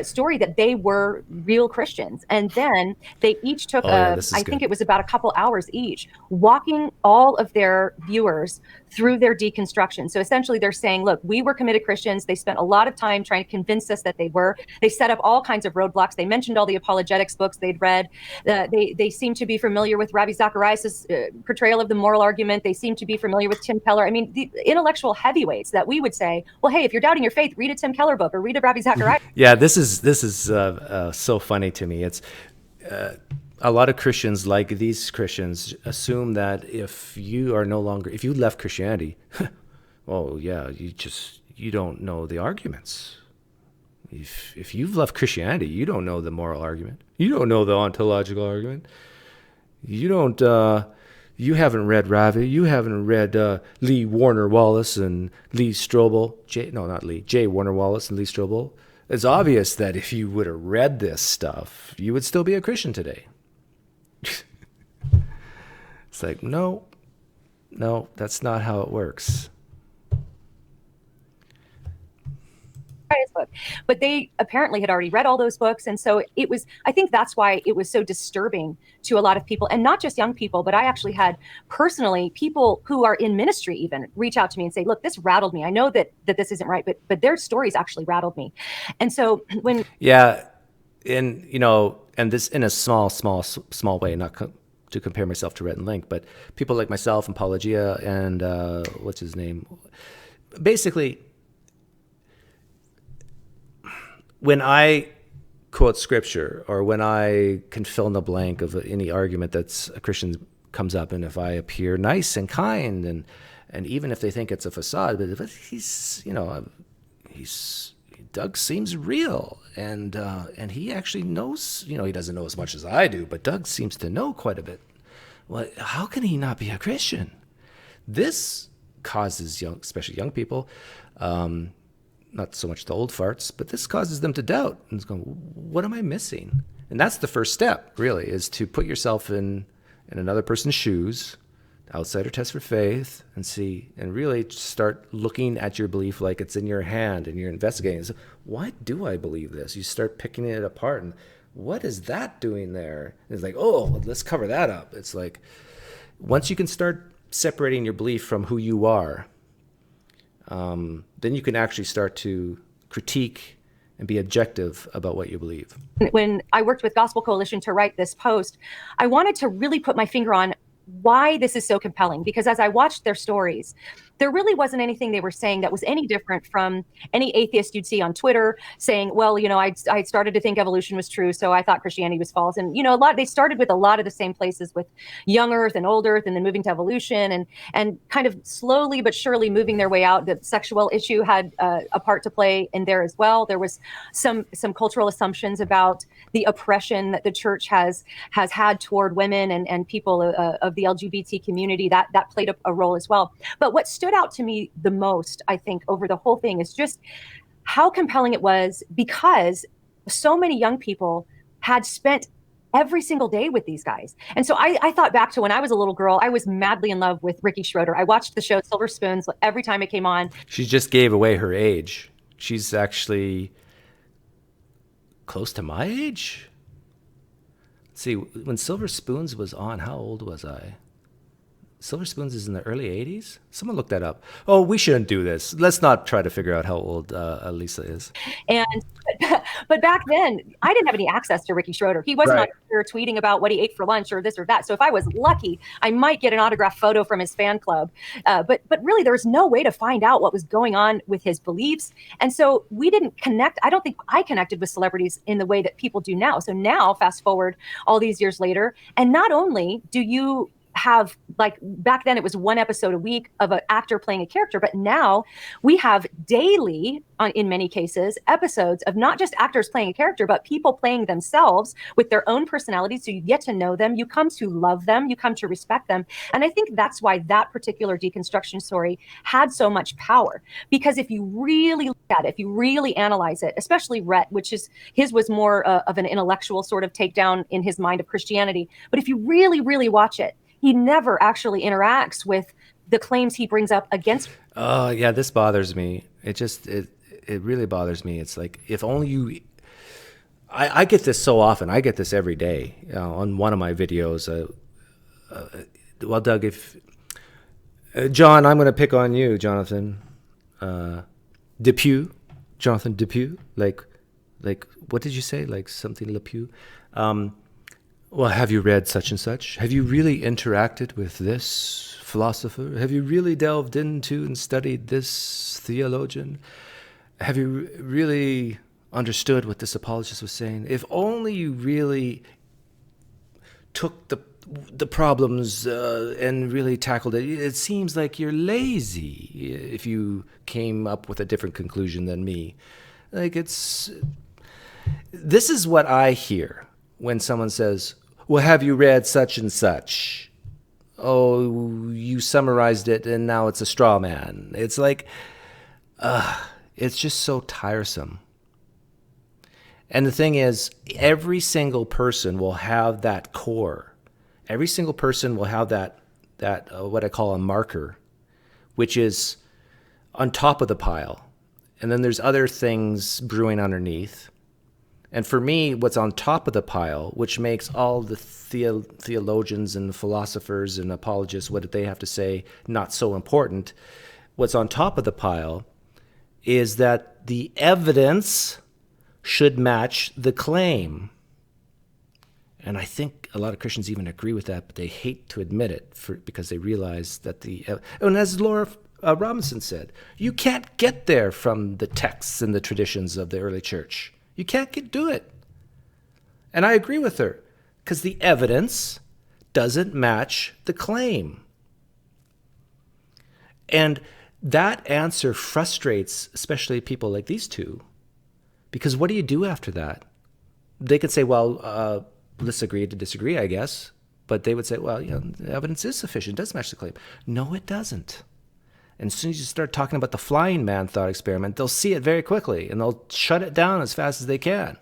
story that they were real Christians. And then they each took I think it was about a couple hours each, walking all of their viewers through their deconstruction. So essentially they're saying, look, we were committed Christians. They spent a lot of time trying to convince us that they were. They set up all kinds of roadblocks. They mentioned all the apologetics books they'd read. They seem to be familiar with Ravi Zacharias' portrayal of the moral argument. They seem to be familiar with Tim Keller. I mean, the intellectual heavyweights that we would say, well, hey, if you're doubting your faith, read a Tim Keller book or read a Ravi Zacharias. Yeah, this is so funny to me. It's a lot of Christians, like these Christians, assume that if you left Christianity, well, yeah, you don't know the arguments. If you've left Christianity, you don't know the moral argument. You don't know the ontological argument. You haven't read Ravi. You haven't read Lee Warner Wallace and Lee Strobel. J. Warner Wallace and Lee Strobel. It's obvious that if you would have read this stuff, you would still be a Christian today. It's like, no, that's not how it works. Book. But they apparently had already read all those books. And so I think that's why it was so disturbing to a lot of people, and not just young people, but I actually had personally people who are in ministry even reach out to me and say, look, this rattled me. I know that this isn't right, but their stories actually rattled me. And so when... Yeah. And this in a small way, not to compare myself to Rhett and Link, but people like myself and Pelagia and what's his name? Basically, when I quote scripture or when I can fill in the blank of any argument that's a Christian comes up, and if I appear nice and kind and even if they think it's a facade, but Doug seems real and he actually knows, he doesn't know as much as I do, but Doug seems to know quite a bit. Well, how can he not be a Christian? This causes especially young people, not so much the old farts, but this causes them to doubt and it's going, what am I missing? And that's the first step, really, is to put yourself in another person's shoes, outsider test for faith, and really start looking at your belief like it's in your hand and you're investigating. So, why do I believe this? You start picking it apart and what is that doing there? And it's like, oh, let's cover that up. It's like, once you can start separating your belief from who you are, then you can actually start to critique and be objective about what you believe. When I worked with Gospel Coalition to write this post, I wanted to really put my finger on why this is so compelling, because as I watched their stories, there really wasn't anything they were saying that was any different from any atheist you'd see on Twitter saying, well, I started to think evolution was true, so I thought Christianity was false. And, they started with a lot of the same places with young earth and old earth, and then moving to evolution and kind of slowly but surely moving their way out. The sexual issue had a part to play in there as well. There was some cultural assumptions about the oppression that the church has had toward women and people of the LGBT community. That played a role as well. But what stood out to me the most, I think, over the whole thing is just how compelling it was, because so many young people had spent every single day with these guys. And so I thought back to when I was a little girl. I was madly in love with Ricky Schroeder. I watched the show Silver Spoons every time it came on. She just gave away her age. She's actually close to my age. Let's see, when Silver Spoons was on, how old was I? Silver Spoons is in the early 80s? Someone look that up. Oh, we shouldn't do this. Let's not try to figure out how old Lisa is. But back then, I didn't have any access to Ricky Schroeder. He wasn't Right. on Twitter tweeting about what he ate for lunch or this or that. So if I was lucky, I might get an autographed photo from his fan club. But really, there was no way to find out what was going on with his beliefs. And so we didn't connect. I don't think I connected with celebrities in the way that people do now. So now, fast forward all these years later, and not only do you have, like back then it was one episode a week of an actor playing a character, but now we have daily, in many cases, episodes of not just actors playing a character, but people playing themselves with their own personalities. So you get to know them, you come to love them, you come to respect them. And I think that's why that particular deconstruction story had so much power, because if you really look at it, if you really analyze it, especially Rhett, his was more of an intellectual sort of takedown in his mind of Christianity. But if you really, really watch it, he never actually interacts with the claims he brings up against. Oh, yeah, this bothers me. It really bothers me. It's like, if only you... I get this so often. I get this every day on one of my videos. Well, Doug, if... John, I'm going to pick on you, Jonathan. Depew. Jonathan Depew. Like, what did you say? Like something Lepew? Well, have you read such and such? Have you really interacted with this philosopher? Have you really delved into and studied this theologian? Have you really understood what this apologist was saying? If only you really took the problems and really tackled it. It seems like you're lazy if you came up with a different conclusion than me. This is what I hear when someone says, well, have you read such and such? Oh, you summarized it and now it's a straw man. It's like, it's just so tiresome. And the thing is, every single person will have that core. Every single person will have that what I call a marker, which is on top of the pile. And then there's other things brewing underneath. And for me, what's on top of the pile, which makes all the theologians and philosophers and apologists, what they have to say, not so important, what's on top of the pile is that the evidence should match the claim. And I think a lot of Christians even agree with that, but they hate to admit it because they realize that and as Laura Robinson said, you can't get there from the texts and the traditions of the early church. You can't do it. And I agree with her, because the evidence doesn't match the claim. And that answer frustrates especially people like these two, because what do you do after that? They could say, well, let's agree to disagree, I guess. But they would say, well, the evidence is sufficient. It does match the claim. No, it doesn't. And as soon as you start talking about the flying man thought experiment, they'll see it very quickly, and they'll shut it down as fast as they can.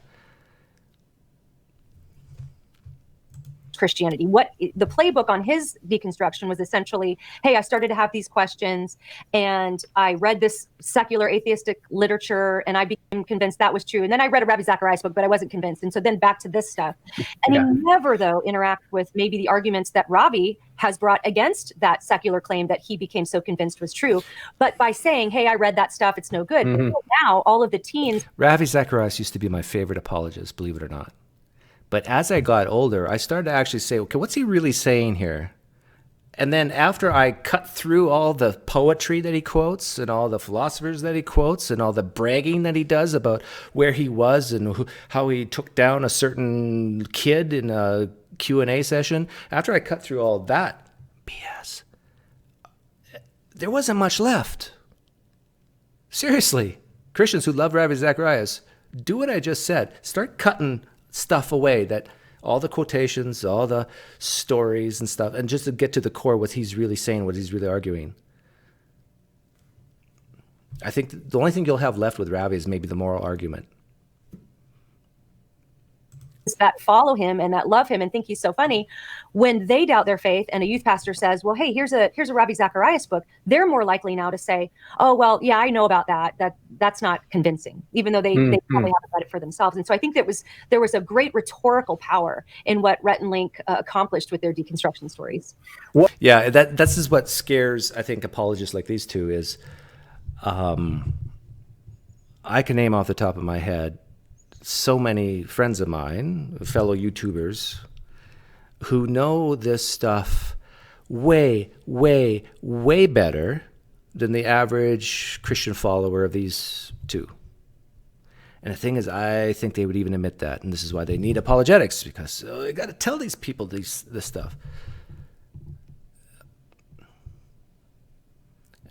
Christianity. What the playbook on his deconstruction was essentially, hey, I started to have these questions and I read this secular atheistic literature and I became convinced that was true. And then I read a Ravi Zacharias book, but I wasn't convinced. And so then back to this stuff. And he never, though, interact with maybe the arguments that Ravi has brought against that secular claim that he became so convinced was true. But by saying, hey, I read that stuff, it's no good. Mm-hmm. But now all of the teens. Ravi Zacharias used to be my favorite apologist, believe it or not. But as I got older, I started to actually say, okay, what's he really saying here? And then after I cut through all the poetry that he quotes and all the philosophers that he quotes and all the bragging that he does about where he was and how he took down a certain kid in a Q&A session, after I cut through all that BS, there wasn't much left. Seriously, Christians who love Ravi Zacharias, do what I just said. Start cutting stuff away, that all the quotations, all the stories and stuff, and just to get to the core, what he's really saying, what he's really arguing. I think the only thing you'll have left with Ravi is maybe the moral argument. That follow him and that love him and think he's so funny, when they doubt their faith and a youth pastor says, well, hey, here's a Ravi Zacharias book, they're more likely now to say, oh, well, yeah, I know about that's not convincing, even though they probably haven't read it for themselves. And so I think there was a great rhetorical power in what Rhett and Link accomplished with their deconstruction stories. Yeah, that's just what scares, I think, apologists like these two is, I can name off the top of my head so many friends of mine, fellow YouTubers, who know this stuff way, way, way better than the average Christian follower of these two. And the thing is, I think they would even admit that, and this is why they need apologetics, because they got to tell these people this stuff.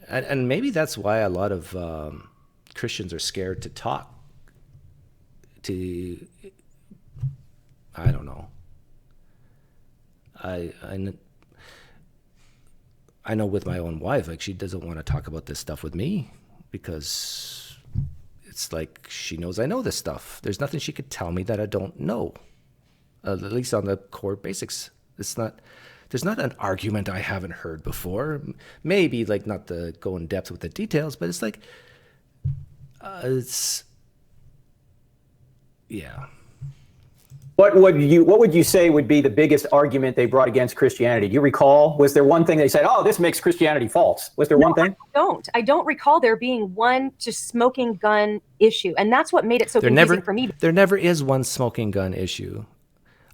And maybe that's why a lot of Christians are scared to talk to, I don't know. I know with my own wife, like, she doesn't want to talk about this stuff with me because it's like she knows I know this stuff. There's nothing she could tell me that I don't know, at least on the core basics. There's not an argument I haven't heard before. Maybe like not to go in depth with the details, but it's like, yeah. What would you say would be the biggest argument they brought against Christianity? Do you recall? Was there one thing they said, oh, this makes Christianity false? Was there one thing? I don't recall there being one just smoking gun issue. And that's what made it so confusing for me. There never is one smoking gun issue.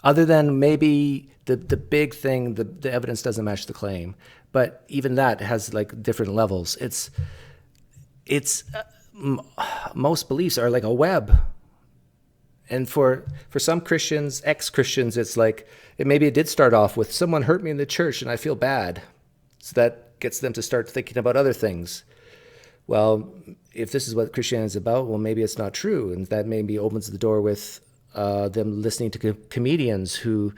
Other than maybe the big thing, the evidence doesn't match the claim. But even that has like different levels. Most beliefs are like a web. And for some Christians, ex-Christians, it's like, maybe it did start off with someone hurt me in the church and I feel bad. So that gets them to start thinking about other things. Well, if this is what Christianity is about, well, maybe it's not true. And that maybe opens the door with them listening to comedians who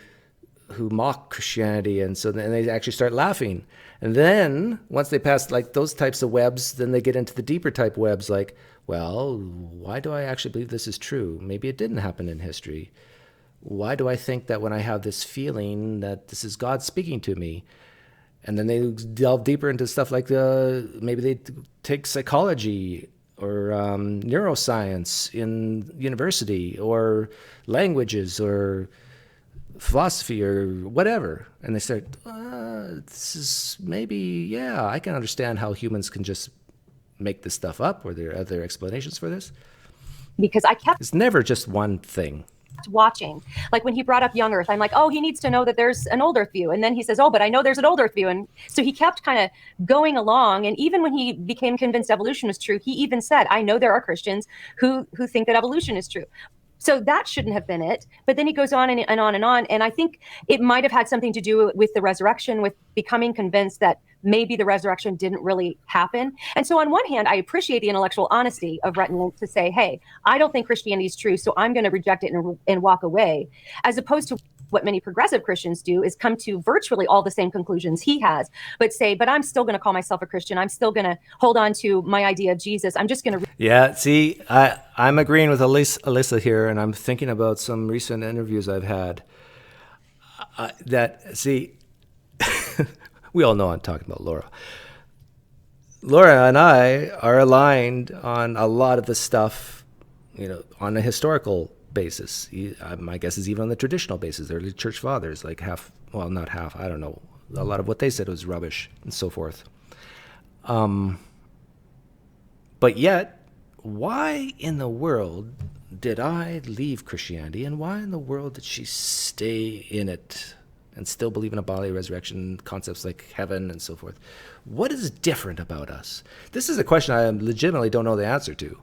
mock Christianity. And so then they actually start laughing. And then once they pass like those types of webs, then they get into the deeper type webs like, well, why do I actually believe this is true? Maybe it didn't happen in history. Why do I think that when I have this feeling that this is God speaking to me? And then they delve deeper into stuff like maybe they take psychology or neuroscience in university or languages or philosophy or whatever. And they start, this is maybe, yeah, I can understand how humans can just make this stuff up, or there are other explanations for this? Because it's never just one thing. Watching, like when he brought up young earth, I'm like, oh, he needs to know that there's an old earth view. And then he says, oh, but I know there's an old earth view. And so he kept kind of going along. And even when he became convinced evolution was true, he even said, I know there are Christians who think that evolution is true. So that shouldn't have been it. But then he goes on and on and on. And I think it might have had something to do with the resurrection, with becoming convinced that maybe the resurrection didn't really happen. And so on one hand, I appreciate the intellectual honesty of Rhett and Link to say, hey, I don't think Christianity is true, so I'm going to reject it and walk away, as opposed to what many progressive Christians do is come to virtually all the same conclusions he has, but say, but I'm still going to call myself a Christian. I'm still going to hold on to my idea of Jesus. I'm just going to. Yeah, see, I'm agreeing with Alyssa here, and I'm thinking about some recent interviews I've had we all know I'm talking about Laura. Laura and I are aligned on a lot of the stuff, on a historical basis. My guess is even on the traditional basis. The early church fathers, like not half, I don't know. A lot of what they said was rubbish and so forth. But yet, why in the world did I leave Christianity, and why in the world did she stay in it and still believe in a bodily resurrection, concepts like heaven and so forth. What is different about us? This is a question I legitimately don't know the answer to.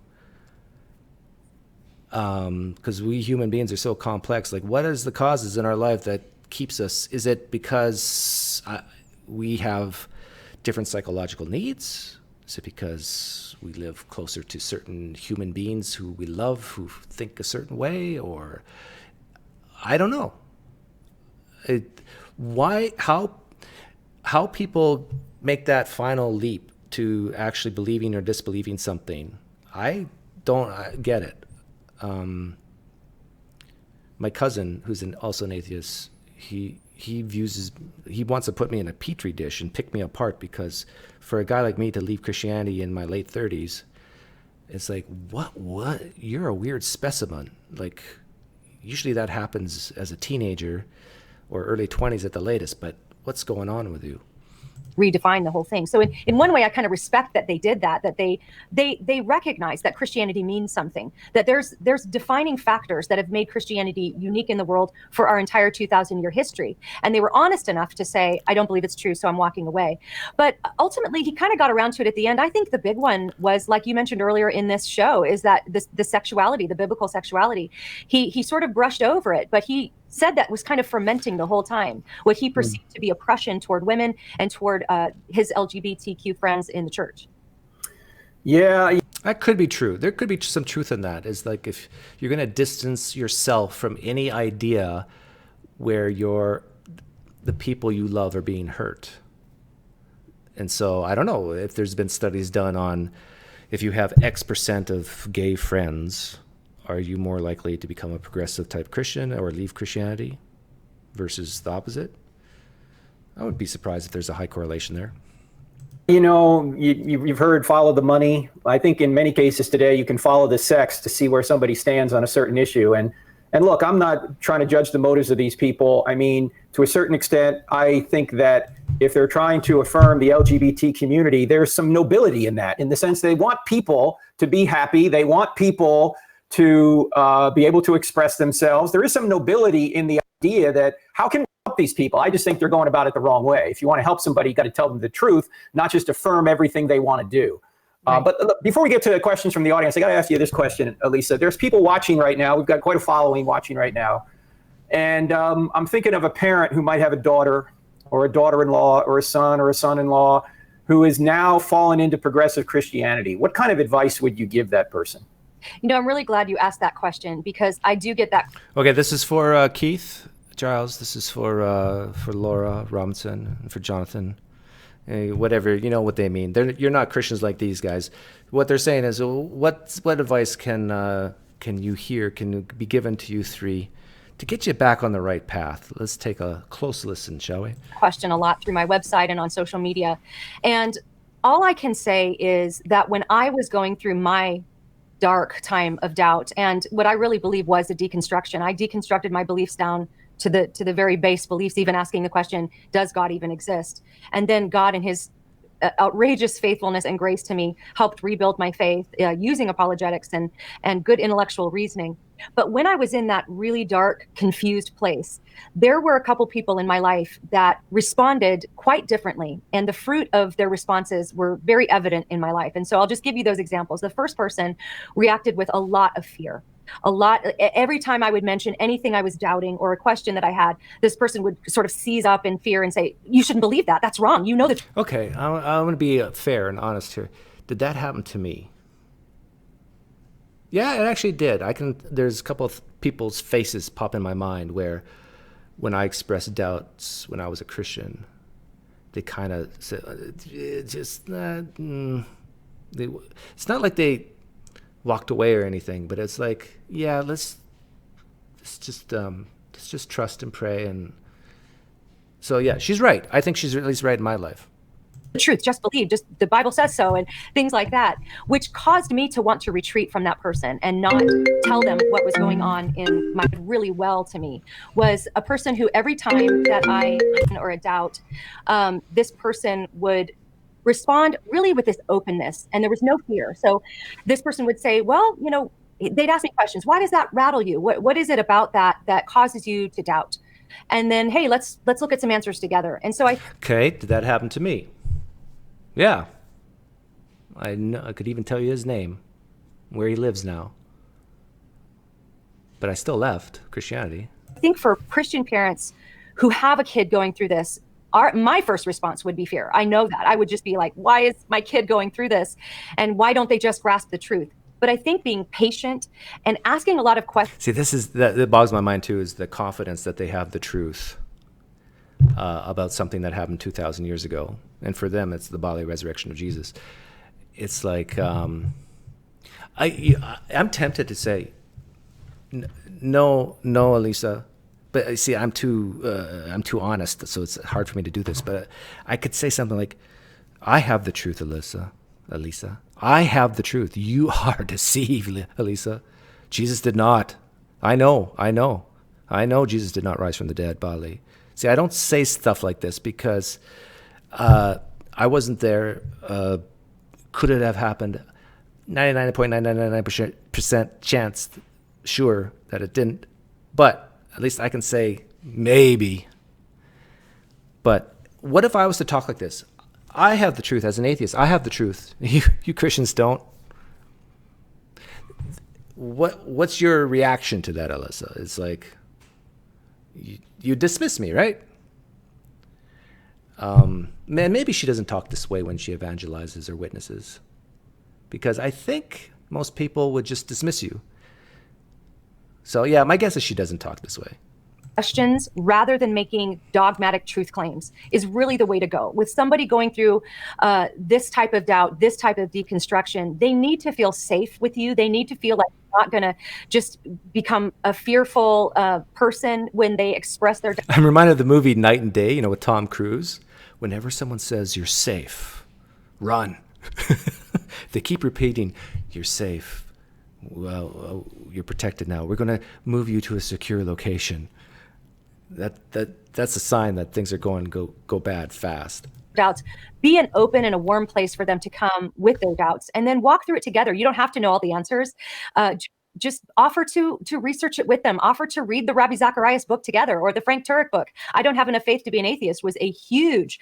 Because we human beings are so complex. Like, what is the causes in our life that keeps us? Is it because we have different psychological needs? Is it because we live closer to certain human beings who we love, who think a certain way? Or I don't know. How people make that final leap to actually believing or disbelieving something, I don't get it. My cousin, who's also an atheist, he wants to put me in a petri dish and pick me apart, because for a guy like me to leave Christianity in my late 30s, it's like, what? You're a weird specimen. Like, usually that happens as a teenager or early 20s at the latest, but what's going on with you? Redefine the whole thing. So in one way, I kind of respect that they did that they recognize that Christianity means something, that there's defining factors that have made Christianity unique in the world for our entire 2,000-year history. And they were honest enough to say, I don't believe it's true, so I'm walking away. But ultimately, he kind of got around to it at the end. I think the big one was, like you mentioned earlier in this show, is that the sexuality, the biblical sexuality, he sort of brushed over it, but he said that was kind of fermenting the whole time, what he perceived to be oppression toward women and toward his LGBTQ friends in the church. Yeah. That could be true. There could be some truth in that. It's like, if you're going to distance yourself from any idea where the people you love are being hurt. And so I don't know if there's been studies done on, if you have X% of gay friends, are you more likely to become a progressive type Christian or leave Christianity versus the opposite? I would be surprised if there's a high correlation there. You know, you've heard follow the money. I think in many cases today, you can follow the sex to see where somebody stands on a certain issue. And look, I'm not trying to judge the motives of these people. I mean, to a certain extent, I think that if they're trying to affirm the LGBT community, there's some nobility in that, in the sense they want people to be happy. They want people to be able to express themselves. There is some nobility in the idea that, how can we help these people? I just think they're going about it the wrong way. If you want to help somebody, you got to tell them the truth, not just affirm everything they want to do. Right. But look, before we get to questions from the audience, I got to ask you this question, Elisa. There's people watching right now. We've got quite a following watching right now. And I'm thinking of a parent who might have a daughter or a daughter-in-law or a son-in-law who is now fallen into progressive Christianity. What kind of advice would you give that person? You know, I'm really glad you asked that question, because I do get that. Okay, this is for Keith Giles. This is for Laura Robinson and for Jonathan. Whatever, you know what they mean. You're not Christians like these guys. What they're saying is, what advice can be given to you three to get you back on the right path? Let's take a close listen, shall we? Question a lot through my website and on social media. And all I can say is that when I was going through my dark time of doubt, and what I really believe was a deconstruction, I deconstructed my beliefs down to the very base beliefs, even asking the question, does God even exist? And then God, in his outrageous faithfulness and grace to me, helped rebuild my faith using apologetics and good intellectual reasoning. But when I was in that really dark, confused place, there were a couple people in my life that responded quite differently. And the fruit of their responses were very evident in my life. And so I'll just give you those examples. The first person reacted with a lot of fear. Every time I would mention anything I was doubting or a question that I had, this person would sort of seize up in fear and say, you shouldn't believe that. That's wrong. You know that. Okay, I'm going to be fair and honest here. Did that happen to me? Yeah, it actually did. There's a couple of people's faces pop in my mind where, when I expressed doubts when I was a Christian, they kind of said, it's not like they walked away or anything, but it's like, yeah, let's just trust and pray. And so, yeah, she's right. I think she's at least right in my life. The truth, just believe, just the Bible says so, and things like that, which caused me to want to retreat from that person and not tell them what was going on in my really well to me. Was a person who, every time that I or a doubt, this person would respond really with this openness, and there was no fear. So this person would say, well, they'd ask me questions. Why does that rattle you? What is it about that causes you to doubt? and then, hey, let's look at some answers together. And so Okay, did that happen to me? Yeah. I could even tell you his name, where he lives now. But I still left Christianity. think for Christian parents who have a kid going through this, my first response would be fear. I know that. I would just be like, why is my kid going through this? And why don't they just grasp the truth? But I think being patient and asking a lot of questions. See, that bogs my mind too, is the confidence that they have the truth about something that happened 2,000 years ago. And for them, it's the bodily resurrection of Jesus. It's like, I'm tempted to say, no, Elisa. But see, I'm too honest, so it's hard for me to do this. But I could say something like, I have the truth, Elisa. I have the truth. You are deceived, Elisa. Jesus did not. I know Jesus did not rise from the dead bodily. See, I don't say stuff like this because I wasn't there. Could it have happened? 99.999% chance, sure, that it didn't. But at least I can say maybe. But what if I was to talk like this? I have the truth as an atheist. I have the truth. You Christians don't. What's your reaction to that, Alyssa? It's like, you dismiss me, right? Man, maybe she doesn't talk this way when she evangelizes or witnesses, because I think most people would just dismiss you. So yeah, my guess is she doesn't talk this way. Questions rather than making dogmatic truth claims is really the way to go. With somebody going through this type of doubt, this type of deconstruction, they need to feel safe with you. They need to feel like you're not going to just become a fearful person when they express their doubt. I'm reminded of the movie Night and Day, with Tom Cruise. Whenever someone says you're safe, run. They keep repeating, you're safe. Well, you're protected now. We're going to move you to a secure location. That's a sign that things are going to go bad fast. Doubts, be an open and a warm place for them to come with their doubts, and then walk through it together. You don't have to know all the answers. Just offer to research it with them. Offer to read the Rabbi Zacharias book together, or the Frank Turek book. I Don't Have Enough Faith to Be an Atheist was a huge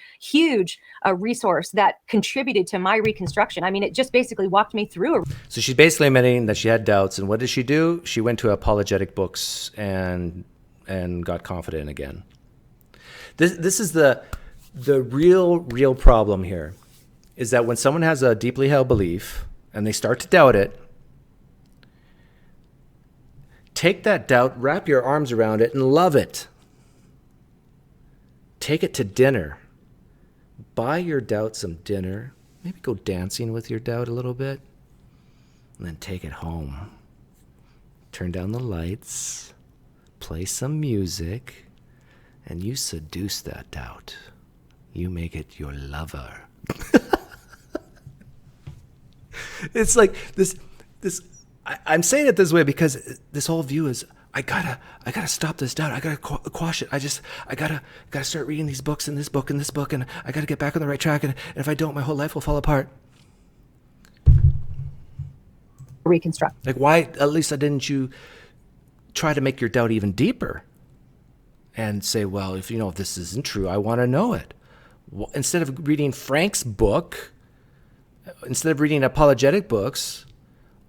resource that contributed to my reconstruction. I mean, it just basically walked me through. So she's basically admitting that she had doubts, and what did she do? She went to apologetic books and got confident again. This is the real problem here, is that when someone has a deeply held belief and they start to doubt it, take that doubt, wrap your arms around it, and love it. Take it to dinner. Buy your doubt some dinner. Maybe go dancing with your doubt a little bit, and then take it home. Turn down the lights. Play some music, and you seduce that doubt. You make it your lover. It's like this. I'm saying it this way because this whole view is, I gotta stop this doubt. I gotta quash it. I gotta start reading these books and this book and this book, and I gotta get back on the right track. And if I don't, my whole life will fall apart. Reconstruct. Like, why, Lisa, didn't you try to make your doubt even deeper and say, well, if this isn't true, I want to know it. Instead of reading Frank's book, instead of reading apologetic books,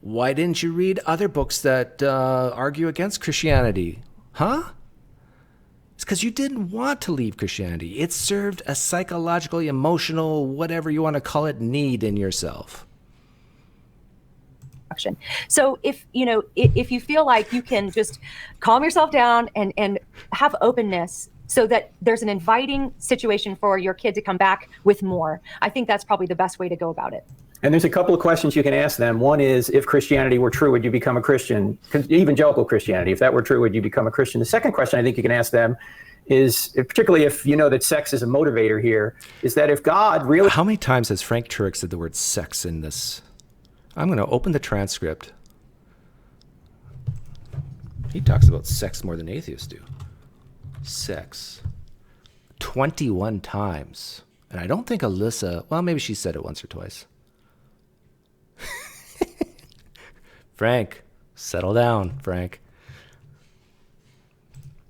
why didn't you read other books that argue against Christianity? Huh? It's because you didn't want to leave Christianity. It served a psychological, emotional, whatever you want to call it, need in yourself. So if you feel like you can just calm yourself down and have openness so that there's an inviting situation for your kid to come back with more, I think that's probably the best way to go about it. And there's a couple of questions you can ask them. One is, if Christianity were true, would you become a Christian? Evangelical Christianity, if that were true, would you become a Christian? The second question I think you can ask them is, particularly if you know that sex is a motivator here, is that if God really... How many times has Frank Turek said the word sex in this? I'm going to open the transcript. He talks about sex more than atheists do. Sex. 21 times. And I don't think Alyssa, well, maybe she said it once or twice. Frank, settle down, Frank.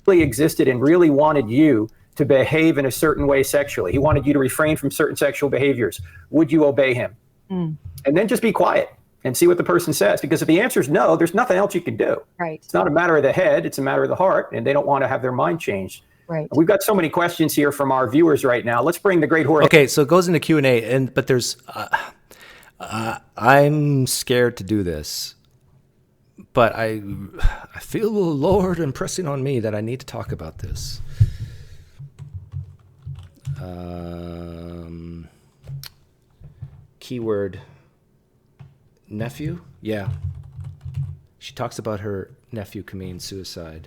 really existed and really wanted you to behave in a certain way sexually, he wanted you to refrain from certain sexual behaviors, would you obey him? And then just be quiet and see what the person says. Because if the answer is no, there's nothing else you can do. Right. It's not a matter of the head, it's a matter of the heart, and they don't want to have their mind changed. Right. We've got so many questions here from our viewers right now. Let's bring the great Jorge. Okay, so it goes into Q&A, but there's, I'm scared to do this, but I feel the Lord impressing on me that I need to talk about this. Keyword nephew? Yeah. She talks about her nephew committing suicide.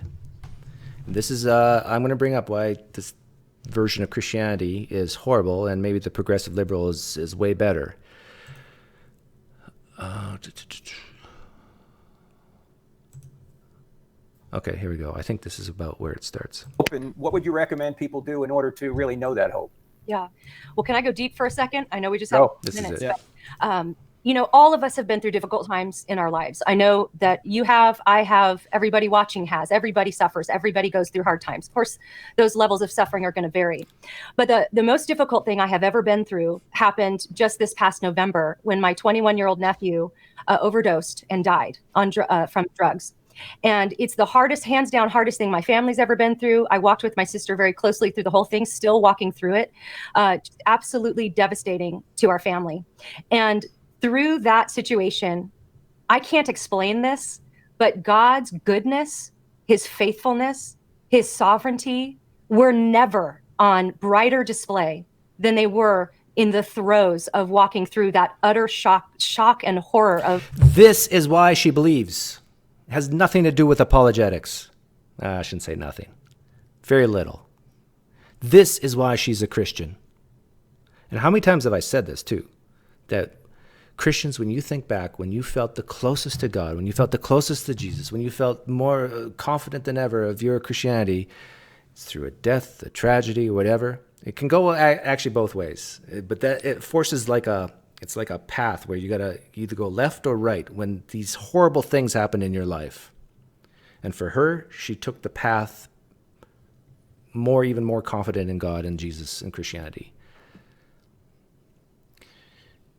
And this is, I'm going to bring up why this version of Christianity is horrible and maybe the progressive liberal is way better. Okay, here we go. I think this is about where it starts. And what would you recommend people do in order to really know that hope? Yeah. Well, can I go deep for a second? I know we just have This is minutes. it. But, you know, all of us have been through difficult times in our lives. I know that you have, I have, everybody watching has, everybody suffers, everybody goes through hard times. Of course, those levels of suffering are going to vary. But the most difficult thing I have ever been through happened just this past November when my 21-year-old nephew overdosed and died from drugs. And it's the hardest, hands down, hardest thing my family's ever been through. I walked with my sister very closely through the whole thing, still walking through it. Absolutely devastating to our family. And through that situation, I can't explain this, but God's goodness, his faithfulness, his sovereignty were never on brighter display than they were in the throes of walking through that utter shock and horror of. This is why she believes. It has nothing to do with apologetics. I shouldn't say nothing. Very little. This is why she's a Christian. And how many times have I said this too? That Christians, when you think back, when you felt the closest to God, when you felt the closest to Jesus, when you felt more confident than ever of your Christianity, it's through a death, a tragedy, or whatever. It can go actually both ways. But that it forces it's like a path where you gotta either go left or right when these horrible things happen in your life. And for her, she took the path even more confident in God and Jesus and Christianity.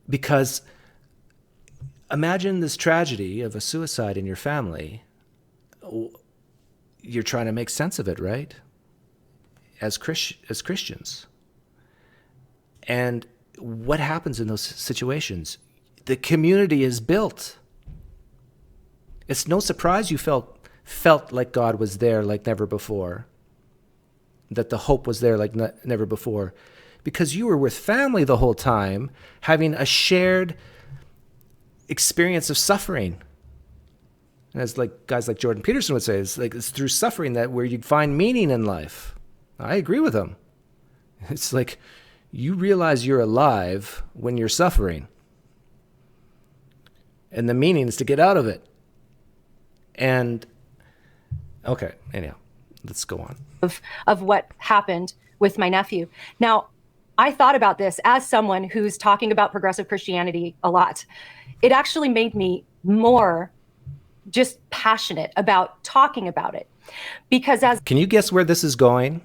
Because imagine this tragedy of a suicide in your family. You're trying to make sense of it, right? As Christians. And what happens in those situations? The community is built. It's no surprise you felt like God was there like never before, that the hope was there like never before, because you were with family the whole time, having a shared experience of suffering. And as like guys like Jordan Peterson would say, it's through suffering that where you find meaning in life. I agree with him. It's like you realize you're alive when you're suffering. And the meaning is to get out of it. And, okay, anyhow, let's go on. Of what happened with my nephew. Now, I thought about this as someone who's talking about progressive Christianity a lot. It actually made me more just passionate about talking about it. Because Can you guess where this is going?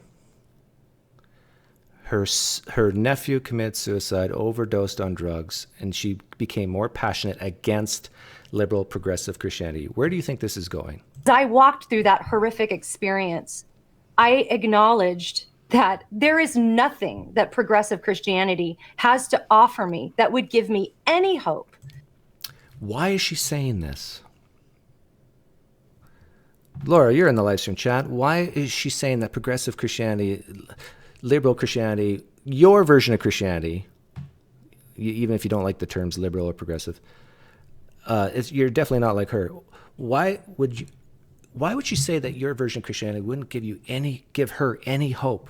Her nephew committed suicide, overdosed on drugs, and she became more passionate against liberal progressive Christianity. Where do you think this is going? As I walked through that horrific experience, I acknowledged that there is nothing that progressive Christianity has to offer me that would give me any hope. Why is she saying this? Laura, you're in the live stream chat. Why is she saying that progressive Christianity, liberal Christianity, your version of Christianity, even if you don't like the terms liberal or progressive, you're definitely not like her. Why would you say that your version of Christianity wouldn't give her any hope?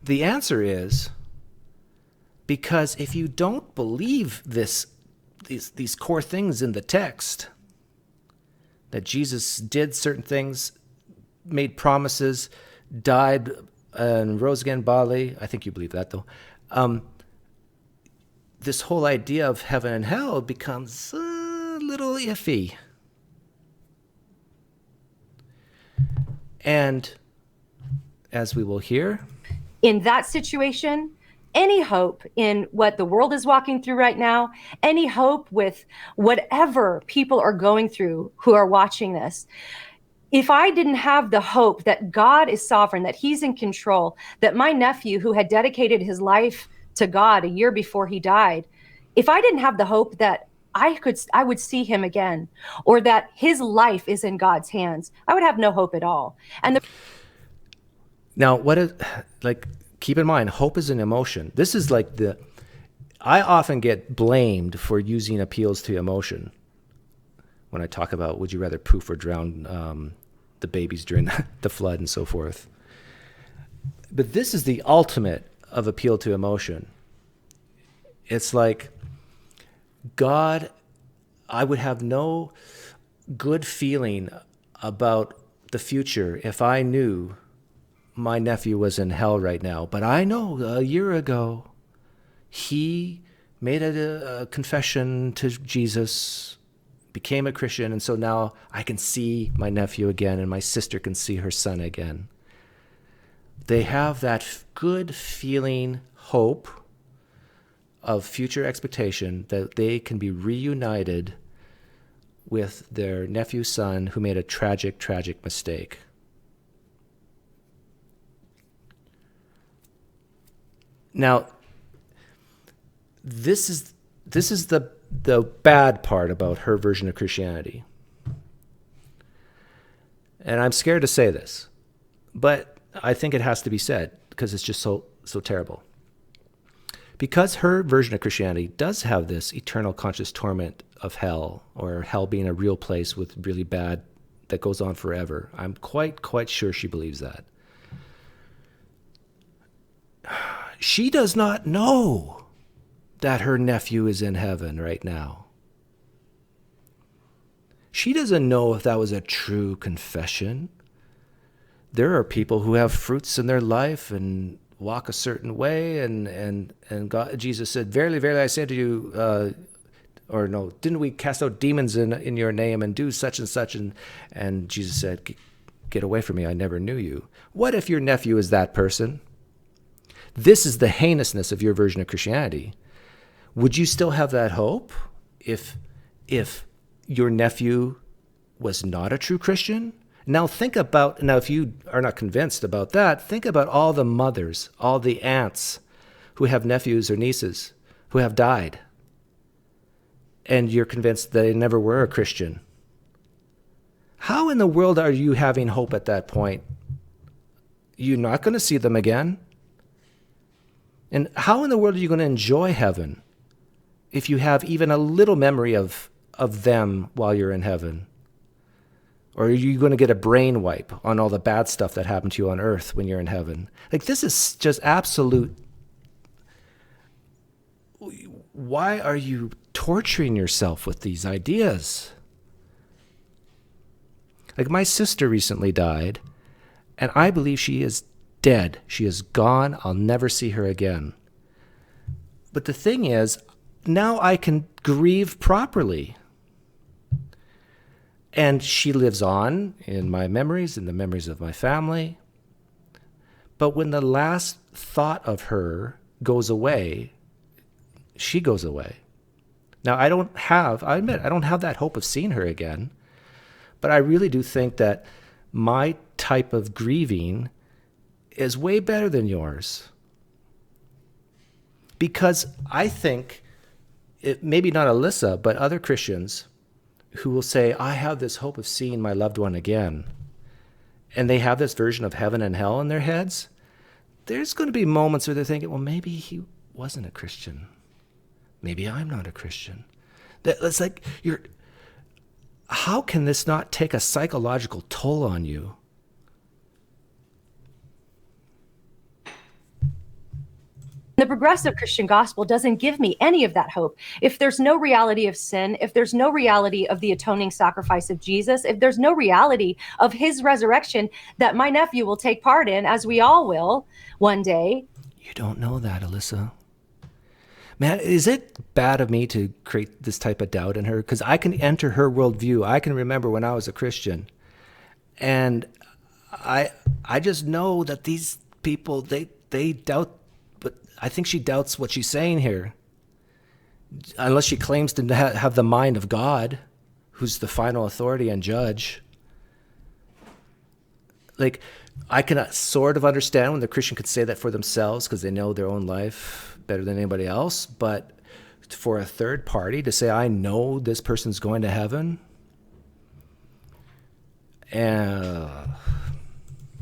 The answer is because if you don't believe these core things in the text, that Jesus did certain things, made promises, died and rose again bodily. I think you believe that, though. This whole idea of heaven and hell becomes a little iffy. And as we will hear, in that situation, any hope in what the world is walking through right now, any hope with whatever people are going through who are watching this, if I didn't have the hope that God is sovereign, that he's in control, that my nephew who had dedicated his life to God a year before he died, if I didn't have the hope that I would see him again, or that his life is in God's hands, I would have no hope at all. And now what is, like, keep in mind, hope is an emotion. This is like I often get blamed for using appeals to emotion when I talk about would you rather poof or drown the babies during the flood and so forth. But this is the ultimate of appeal to emotion. It's like, God, I would have no good feeling about the future if I knew my nephew was in hell right now. But I know a year ago he made a confession to Jesus, became a Christian, and so now I can see my nephew again and my sister can see her son again. They have that good feeling, hope of future expectation that they can be reunited with their nephew's son who made a tragic, tragic mistake. Now, this is the bad part about her version of Christianity. And I'm scared to say this, but I think it has to be said because it's just so terrible. Because her version of Christianity does have this eternal conscious torment of hell, or hell being a real place with really bad that goes on forever. I'm quite sure she believes that. She does not know that her nephew is in heaven right now. She doesn't know if that was a true confession. There are people who have fruits in their life and walk a certain way, and God, Jesus said, "Verily, verily, I say to you," or no, didn't we cast out demons in your name and do such and such? And Jesus said, "Get away from me, I never knew you." What if your nephew is that person? This is the heinousness of your version of Christianity. Would you still have that hope if your nephew was not a true Christian? Now if you are not convinced about that, think about all the mothers, all the aunts who have nephews or nieces who have died, and you're convinced they never were a Christian. How in the world are you having hope at that point? You're not going to see them again. And how in the world are you going to enjoy heaven if you have even a little memory of them while you're in heaven? Or are you going to get a brain wipe on all the bad stuff that happened to you on earth when you're in heaven? Like, this is just absolute. Why are you torturing yourself with these ideas? Like, my sister recently died, and I believe she is dead. She is gone. I'll never see her again. But the thing is, now I can grieve properly. And she lives on in my memories, in the memories of my family. But when the last thought of her goes away, she goes away. Now, I admit, I don't have that hope of seeing her again. But I really do think that my type of grieving is way better than yours. Because I think, maybe not Alyssa, but other Christians who will say, I have this hope of seeing my loved one again, and they have this version of heaven and hell in their heads, there's going to be moments where they're thinking, well, maybe he wasn't a Christian. Maybe I'm not a Christian. It's like, how can this not take a psychological toll on you? The progressive Christian gospel doesn't give me any of that hope. If there's no reality of sin, if there's no reality of the atoning sacrifice of Jesus, if there's no reality of his resurrection that my nephew will take part in, as we all will one day. You don't know that, Alyssa. Man, is it bad of me to create this type of doubt in her? Because I can enter her worldview. I can remember when I was a Christian, and I just know that these people, they doubt, but I think she doubts what she's saying here. Unless she claims to have the mind of God, who's the final authority and judge. Like, I can sort of understand when the Christian could say that for themselves because they know their own life better than anybody else. But for a third party to say, I know this person's going to heaven, then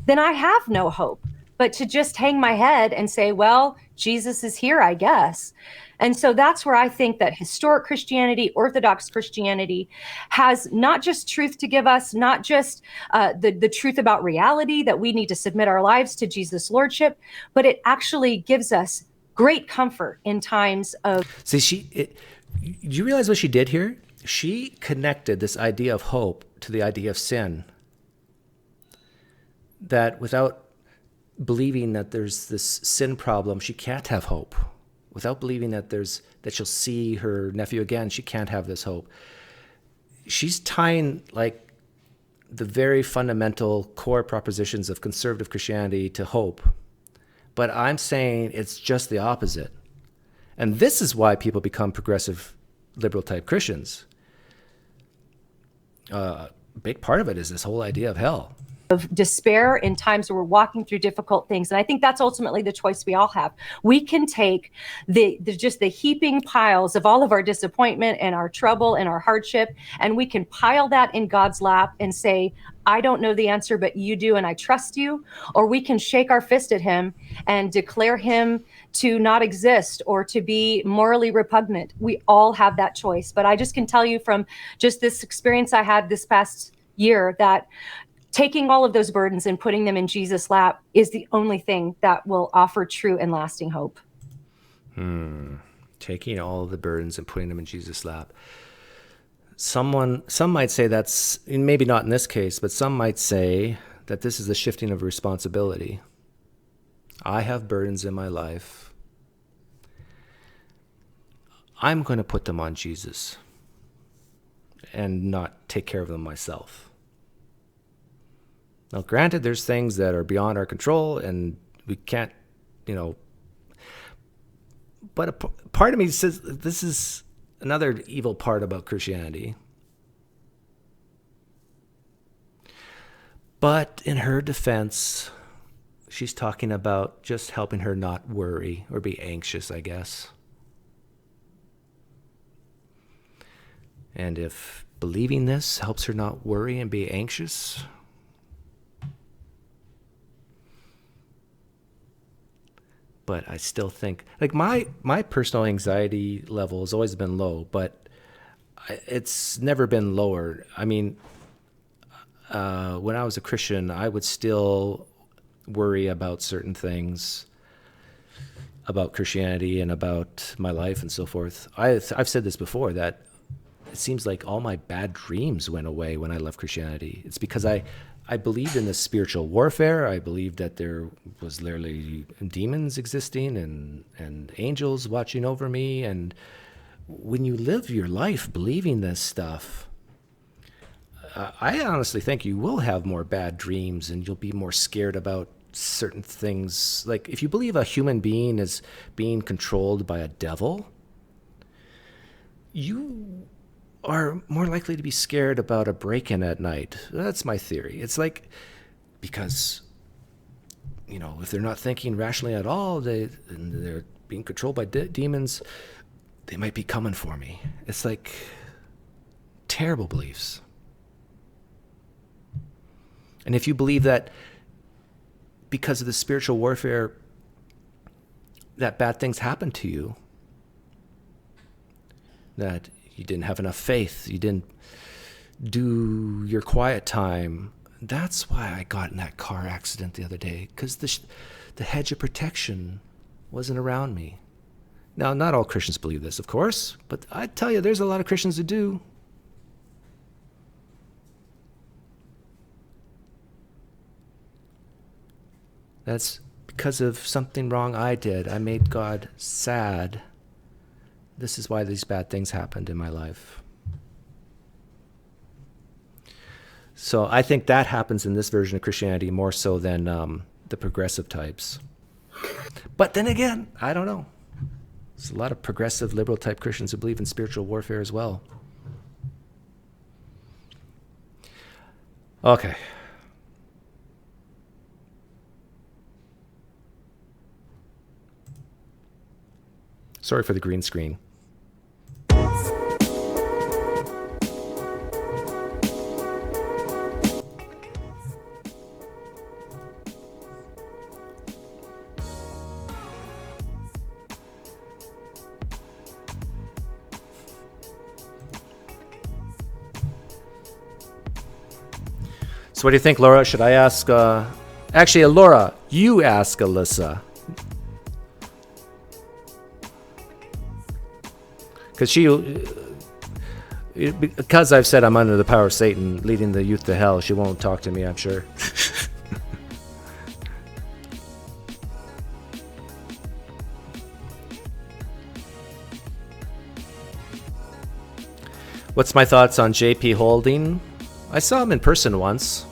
I have no hope. But to just hang my head and say, well, Jesus is here, I guess. And so that's where I think that historic Christianity, Orthodox Christianity, has not just truth to give us, not just the truth about reality, that we need to submit our lives to Jesus' lordship, but it actually gives us great comfort in times of... See, do you realize what she did here? She connected this idea of hope to the idea of sin. That without believing that there's this sin problem, she can't have hope. Without believing that she'll see her nephew again, she can't have this hope. She's tying like the very fundamental core propositions of conservative Christianity to hope. But I'm saying it's just the opposite. And this is why people become progressive liberal type Christians. A big part of it is this whole idea of hell. Of despair in times where we're walking through difficult things. And I think that's ultimately the choice we all have. We can take just the heaping piles of all of our disappointment and our trouble and our hardship, and we can pile that in God's lap and say, I don't know the answer, but you do, and I trust you. Or we can shake our fist at him and declare him to not exist or to be morally repugnant. We all have that choice. But I just can tell you from just this experience I had this past year that taking all of those burdens and putting them in Jesus' lap is the only thing that will offer true and lasting hope. Taking all of the burdens and putting them in Jesus' lap. Some might say that's, maybe not in this case, but some might say that this is the shifting of responsibility. I have burdens in my life. I'm going to put them on Jesus and not take care of them myself. Now, granted, there's things that are beyond our control and we can't, but a part of me says this is another evil part about Christianity. But in her defense, she's talking about just helping her not worry or be anxious, I guess. And if believing this helps her not worry and be anxious, but I still think, like, my personal anxiety level has always been low, but it's never been lower. I mean, when I was a Christian, I would still worry about certain things, about Christianity and about my life and so forth. I've said this before, that it seems like all my bad dreams went away when I left Christianity. It's because I believed in this spiritual warfare. I believed that there was literally demons existing and angels watching over me. And when you live your life believing this stuff, I honestly think you will have more bad dreams and you'll be more scared about certain things. Like if you believe a human being is being controlled by a devil, you are more likely to be scared about a break-in at night. That's my theory. It's like, because, if they're not thinking rationally at all, they're being controlled by demons, they might be coming for me. It's like terrible beliefs. And if you believe that because of the spiritual warfare, that bad things happen to you, that you didn't have enough faith, you didn't do your quiet time. That's why I got in that car accident the other day, because the hedge of protection wasn't around me. Now, not all Christians believe this, of course, but I tell you, there's a lot of Christians who do. That's because of something wrong I did. I made God sad. This is why these bad things happened in my life. So I think that happens in this version of Christianity more so than the progressive types. But then again, I don't know. There's a lot of progressive liberal type Christians who believe in spiritual warfare as well. Okay. Sorry for the green screen. So what do you think, Laura? Should I ask... Actually, Laura, you ask Alyssa. Because I've said I'm under the power of Satan, leading the youth to hell, she won't talk to me, I'm sure. What's my thoughts on JP Holding? I saw him in person once.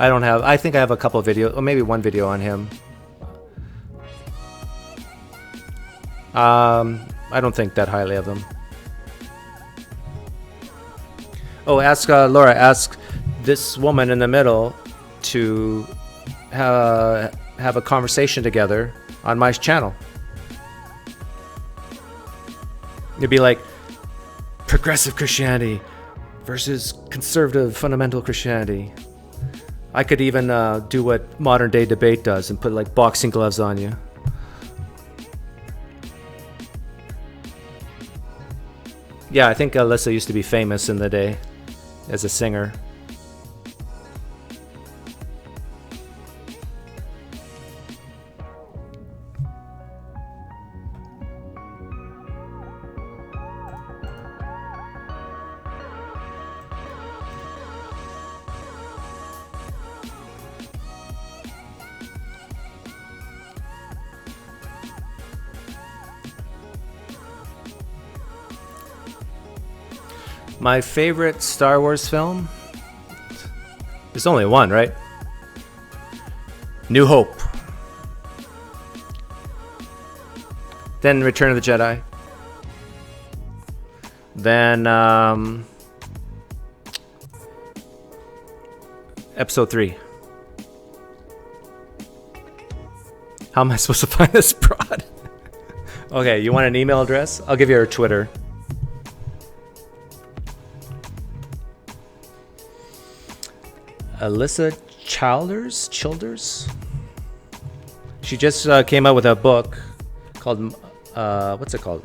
I think I have a couple of videos, or maybe one video on him. I don't think that highly of him. Oh, ask Laura, ask this woman in the middle to have a conversation together on my channel. It'd be like progressive Christianity versus conservative fundamental Christianity. I could even do what modern day debate does and put like boxing gloves on you. Yeah, I think Alyssa used to be famous in the day as a singer. My favorite Star Wars film? There's only one, right? New Hope. Then Return of the Jedi. Then Episode 3. How am I supposed to find this broad? Okay, you want an email address? I'll give you her Twitter. Alyssa Childers? She just came out with a book called, what's it called?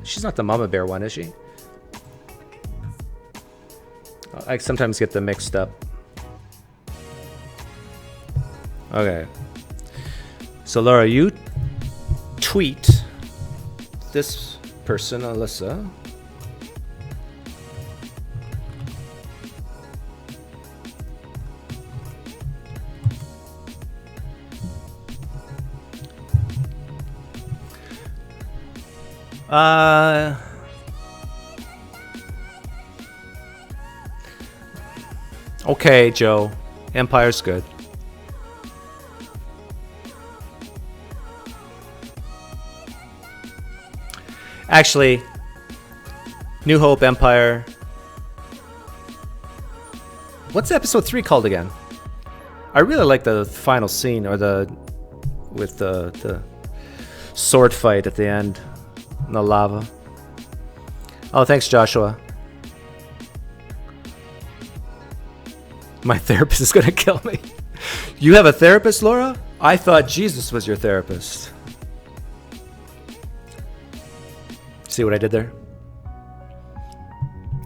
She's not the Mama Bear one, is she? I sometimes get them mixed up. Okay. So Laura, you tweet this person, Alyssa. Okay, Joe. Empire's good. Actually, New Hope, Empire. What's episode 3 called again? I really like the final scene, or with the sword fight at the end. In the lava. Oh, thanks, Joshua. My therapist is gonna kill me. You have a therapist, Laura? I thought Jesus was your therapist. See what I did there?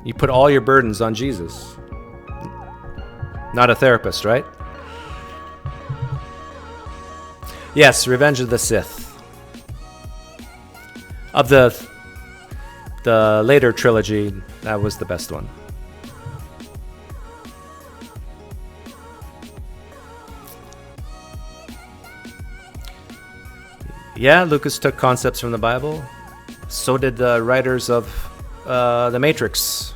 You put all your burdens on Jesus. Not a therapist, right? Yes, Revenge of the Sith. Of the later trilogy, that was the best one. Yeah, Lucas took concepts from the Bible. So did the writers of The Matrix.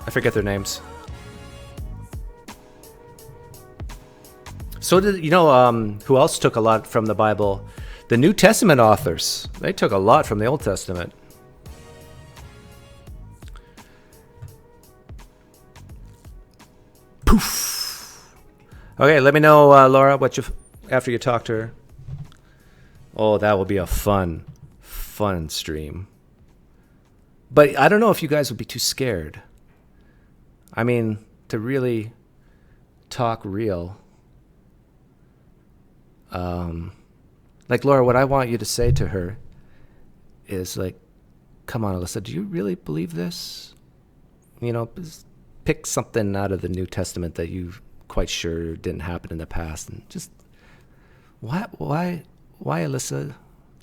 I forget their names. So did who else took a lot from the Bible? The New Testament authors. They took a lot from the Old Testament. Poof. Okay, let me know, Laura, after you talk to her. Oh, that will be a fun stream. But I don't know if you guys would be too scared. I mean, to really talk real. Like, Laura, what I want you to say to her is like, come on, Alyssa, do you really believe this? Pick something out of the New Testament that you're quite sure didn't happen in the past, and just why, Alyssa,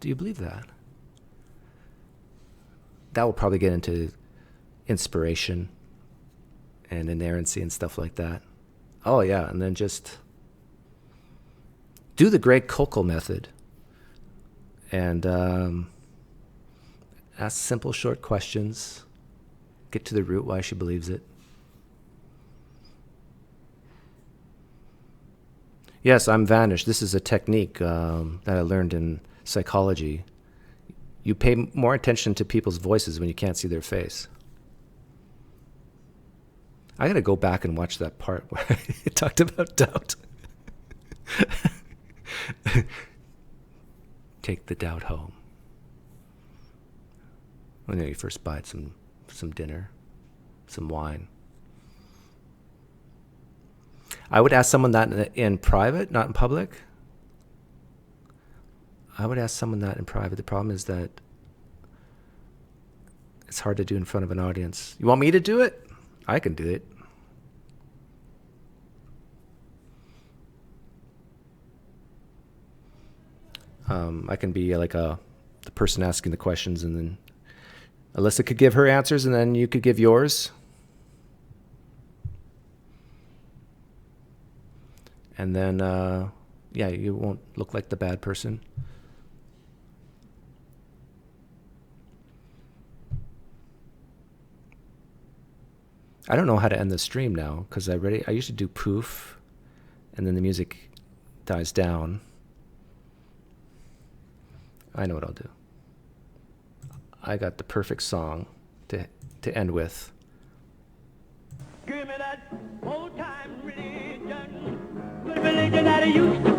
do you believe that? That will probably get into inspiration and inerrancy and stuff like that. Oh yeah, and then just do the Greg Koukl method and ask simple, short questions. Get to the root why she believes it. Yes, I'm vanished. This is a technique that I learned in psychology. You pay more attention to people's voices when you can't see their face. I gotta go back and watch that part where it talked about doubt. Take the doubt home. When you first buy some dinner, some wine. I would ask someone that in private, not in public. I would ask someone that in private. The problem is that it's hard to do in front of an audience. You want me to do it? I can do it. I can be like the person asking the questions, and then Alyssa could give her answers, and then you could give yours. And then, you won't look like the bad person. I don't know how to end the stream now, because I usually do poof, and then the music dies down. I know what I'll do. I got the perfect song to end with. Give me that old time religion, good religion that I used to